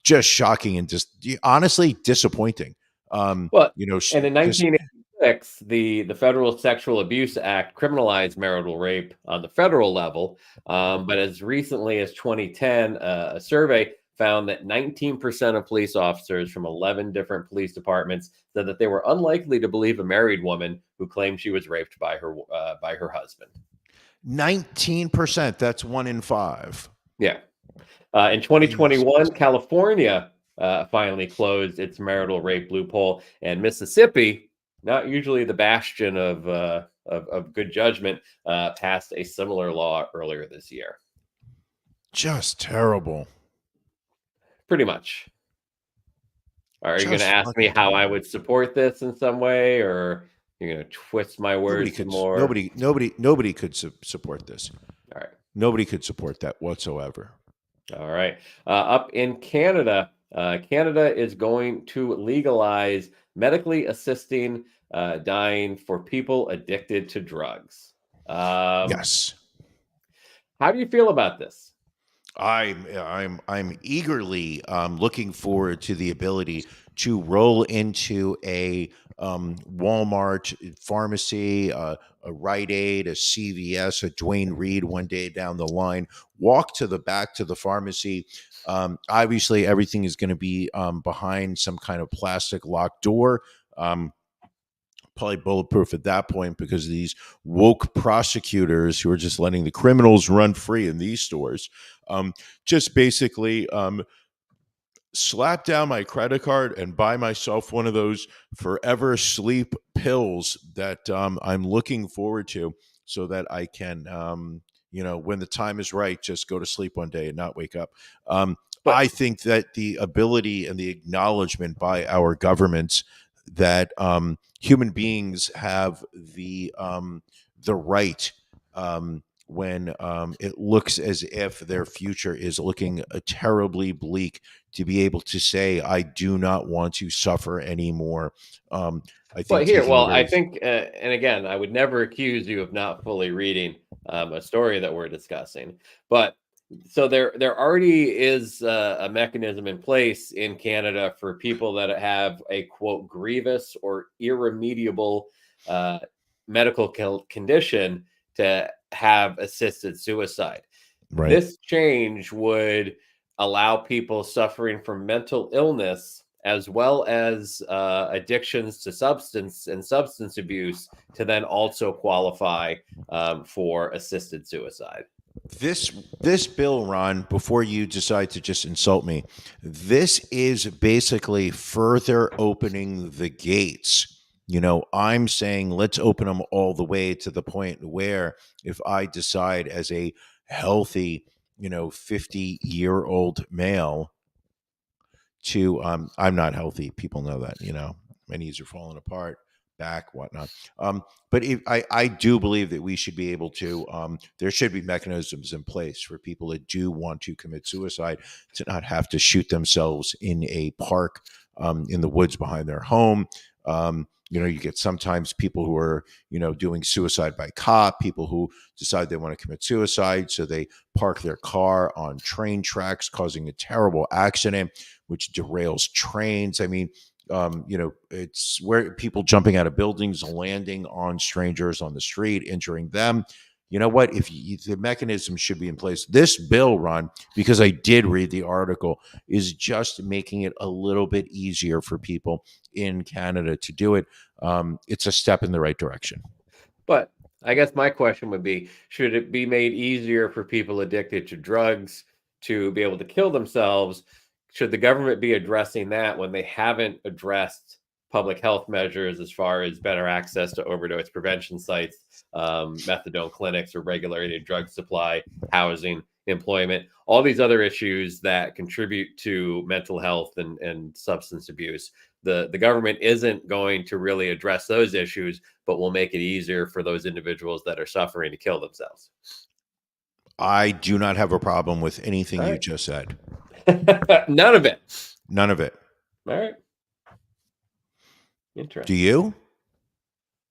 Just shocking and just honestly disappointing. Well, You know, and in 1986, the Federal Sexual Abuse Act criminalized marital rape on the federal level. But as recently as 2010, a survey found that 19% of police officers from 11 different police departments said that they were unlikely to believe a married woman who claimed she was raped by her husband. 19%. That's 1 in 5. Yeah. In 2021, California finally closed its marital rape loophole, and Mississippi, not usually the bastion of good judgment, passed a similar law earlier this year. Just terrible. Pretty much. Are you going to Just ask me fucking how I terrible. would support this in some way, or you're going to twist my words some more? Nobody could support this. All right. Nobody could support that whatsoever. All right. Up in Canada, Canada is going to legalize medically assisting dying for people addicted to drugs. Yes. How do you feel about this? I'm eagerly looking forward to the ability to roll into a Walmart pharmacy, a Rite Aid, a CVS, a Duane Reade one day down the line, walk to the back to the pharmacy. Obviously, everything is going to be behind some kind of plastic locked door. Probably bulletproof at that point because of these woke prosecutors who are just letting the criminals run free in these stores. Just basically slap down my credit card and buy myself one of those forever sleep pills that I'm looking forward to so that I can, when the time is right, just go to sleep one day and not wake up. I think that the ability and the acknowledgement by our governments that human beings have the right when it looks as if their future is looking terribly bleak to be able to say, I do not want to suffer anymore. I think. I think, and again, I would never accuse you of not fully reading a story that we're discussing, but so there already is a mechanism in place in Canada for people that have a quote grievous or irremediable medical condition to have assisted suicide. Right. This change would allow people suffering from mental illness as well as addictions to substance and substance abuse to then also qualify for assisted suicide. This bill, Ron, before you decide to just insult me, this is basically further opening the gates. I'm saying let's open them all the way to the point where if I decide as a healthy, 50-year-old male to, I'm not healthy. People know that, my knees are falling apart, back, whatnot. But I do believe that we should be able to, there should be mechanisms in place for people that do want to commit suicide to not have to shoot themselves in a park, in the woods behind their home. You get sometimes people who are, doing suicide by cop, people who decide they want to commit suicide. So they park their car on train tracks, causing a terrible accident, which derails trains. I mean, it's where people jumping out of buildings, landing on strangers on the street, injuring them. you know what? If the mechanism should be in place, this bill, Ron, because I did read the article, is just making it a little bit easier for people in Canada to do it. It's a step in the right direction. But I guess my question would be, should it be made easier for people addicted to drugs to be able to kill themselves? Should the government be addressing that when they haven't addressed public health measures as far as better access to overdose prevention sites, methadone clinics, or regulated drug supply, housing, employment, all these other issues that contribute to mental health and substance abuse? The government isn't going to really address those issues, but will make it easier for those individuals that are suffering to kill themselves. I do not have a problem with anything All you right. just said. None of it. None of it. All right. Interesting. Do you?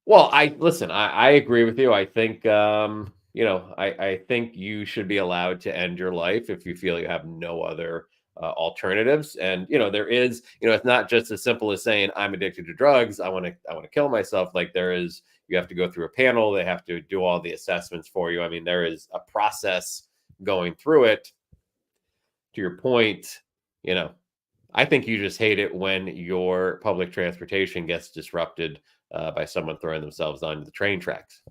Well, I agree with you. I think I think you should be allowed to end your life if you feel you have no other alternatives. And there is, it's not just as simple as saying I'm addicted to drugs, I want to kill myself. Like you have to go through a panel, they have to do all the assessments for you. I mean, there is a process going through it. To your point, I think you just hate it when your public transportation gets disrupted by someone throwing themselves onto the train tracks.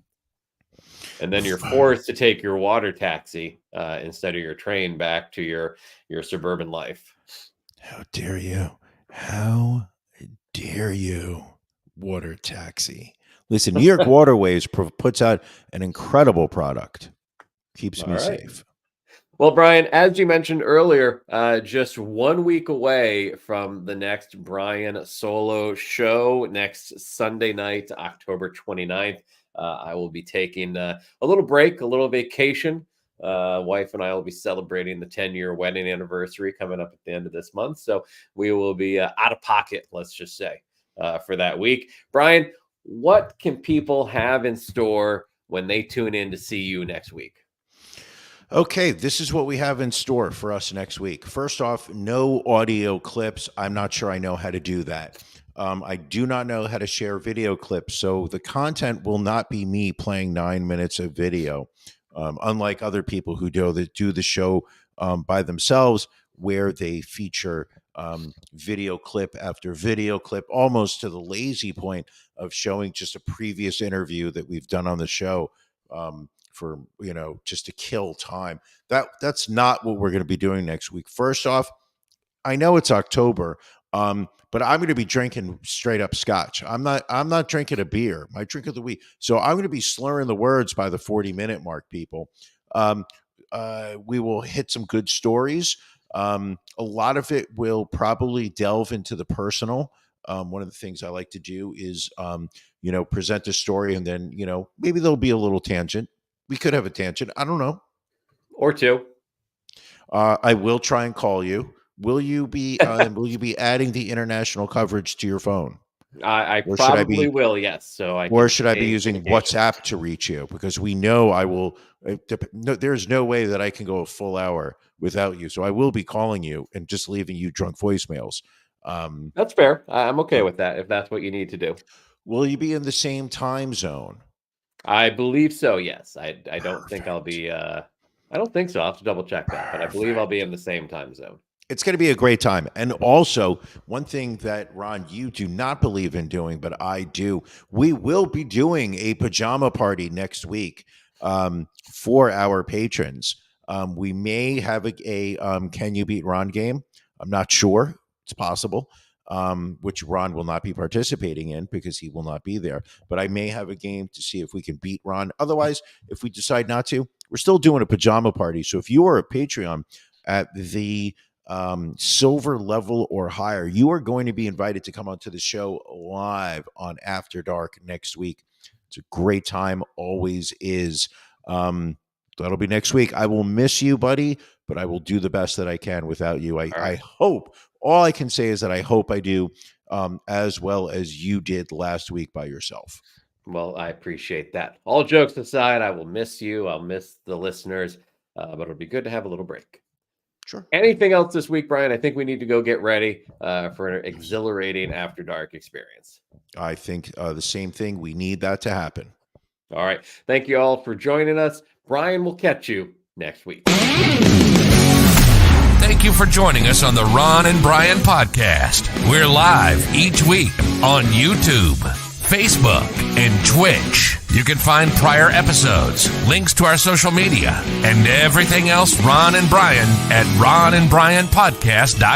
And then you're forced to take your water taxi instead of your train back to your suburban life. How dare you? How dare you? Water taxi. Listen, New York Waterways puts out an incredible product. Keeps me safe. Well, Brian, as you mentioned earlier, just 1 week away from the next Brian solo show next Sunday night, October 29th. I will be taking a little break, a little vacation. Wife and I will be celebrating the 10-year wedding anniversary coming up at the end of this month. So we will be out of pocket, let's just say, for that week. Brian, what can people have in store when they tune in to see you next week? Okay, this is what we have in store for us next week. First off, no audio clips. I'm not sure I know how to do that. I do not know how to share video clips, so the content will not be me playing 9 minutes of video, unlike other people who do the show by themselves, where they feature video clip after video clip, almost to the lazy point of showing just a previous interview that we've done on the show. For just to kill time. That's not what we're going to be doing next week. First off, I know it's October, but I'm going to be drinking straight up scotch. I'm not drinking a beer. My drink of the week. So I'm going to be slurring the words by the 40-minute mark, people. We will hit some good stories. A lot of it will probably delve into the personal. One of the things I like to do is present a story, and then maybe there'll be a little tangent. We could have a tangent. I don't know. Or two. I will try and call you. Will you be adding the international coverage to your phone? I probably will, yes. So or should I be using WhatsApp to reach you? Because we know I will. There's no way that I can go a full hour without you. So I will be calling you and just leaving you drunk voicemails. That's fair. I'm okay with that if that's what you need to do. Will you be in the same time zone? I believe so, yes. I don't think I'll be I don't think so. I'll have to double check that, but I believe I'll be in the same time zone. It's going to be a great time. And also, one thing that, Ron, you do not believe in doing, but I do, we will be doing a pajama party next week for our patrons. We may have a Can You Beat Ron game. I'm not sure. It's possible. Which Ron will not be participating in because he will not be there. But I may have a game to see if we can beat Ron. Otherwise, if we decide not to, we're still doing a pajama party. So if you are a Patreon at the silver level or higher, you are going to be invited to come onto the show live on After Dark next week. It's a great time, always is. That'll be next week. I will miss you, buddy, but I will do the best that I can without you. I hope. All I can say is that I hope I do as well as you did last week by yourself. Well, I appreciate that. All jokes aside, I will miss you. I'll miss the listeners, but it'll be good to have a little break. Sure. Anything else this week, Brian? I think we need to go get ready for an exhilarating After Dark experience. I think the same thing. We need that to happen. All right. Thank you all for joining us. Brian will catch you next week. Thank you for joining us on the Ron and Brian podcast. We're live each week on YouTube, Facebook, and Twitch. You can find prior episodes, links to our social media, and everything else Ron and Brian at ronandbrianpodcast.com.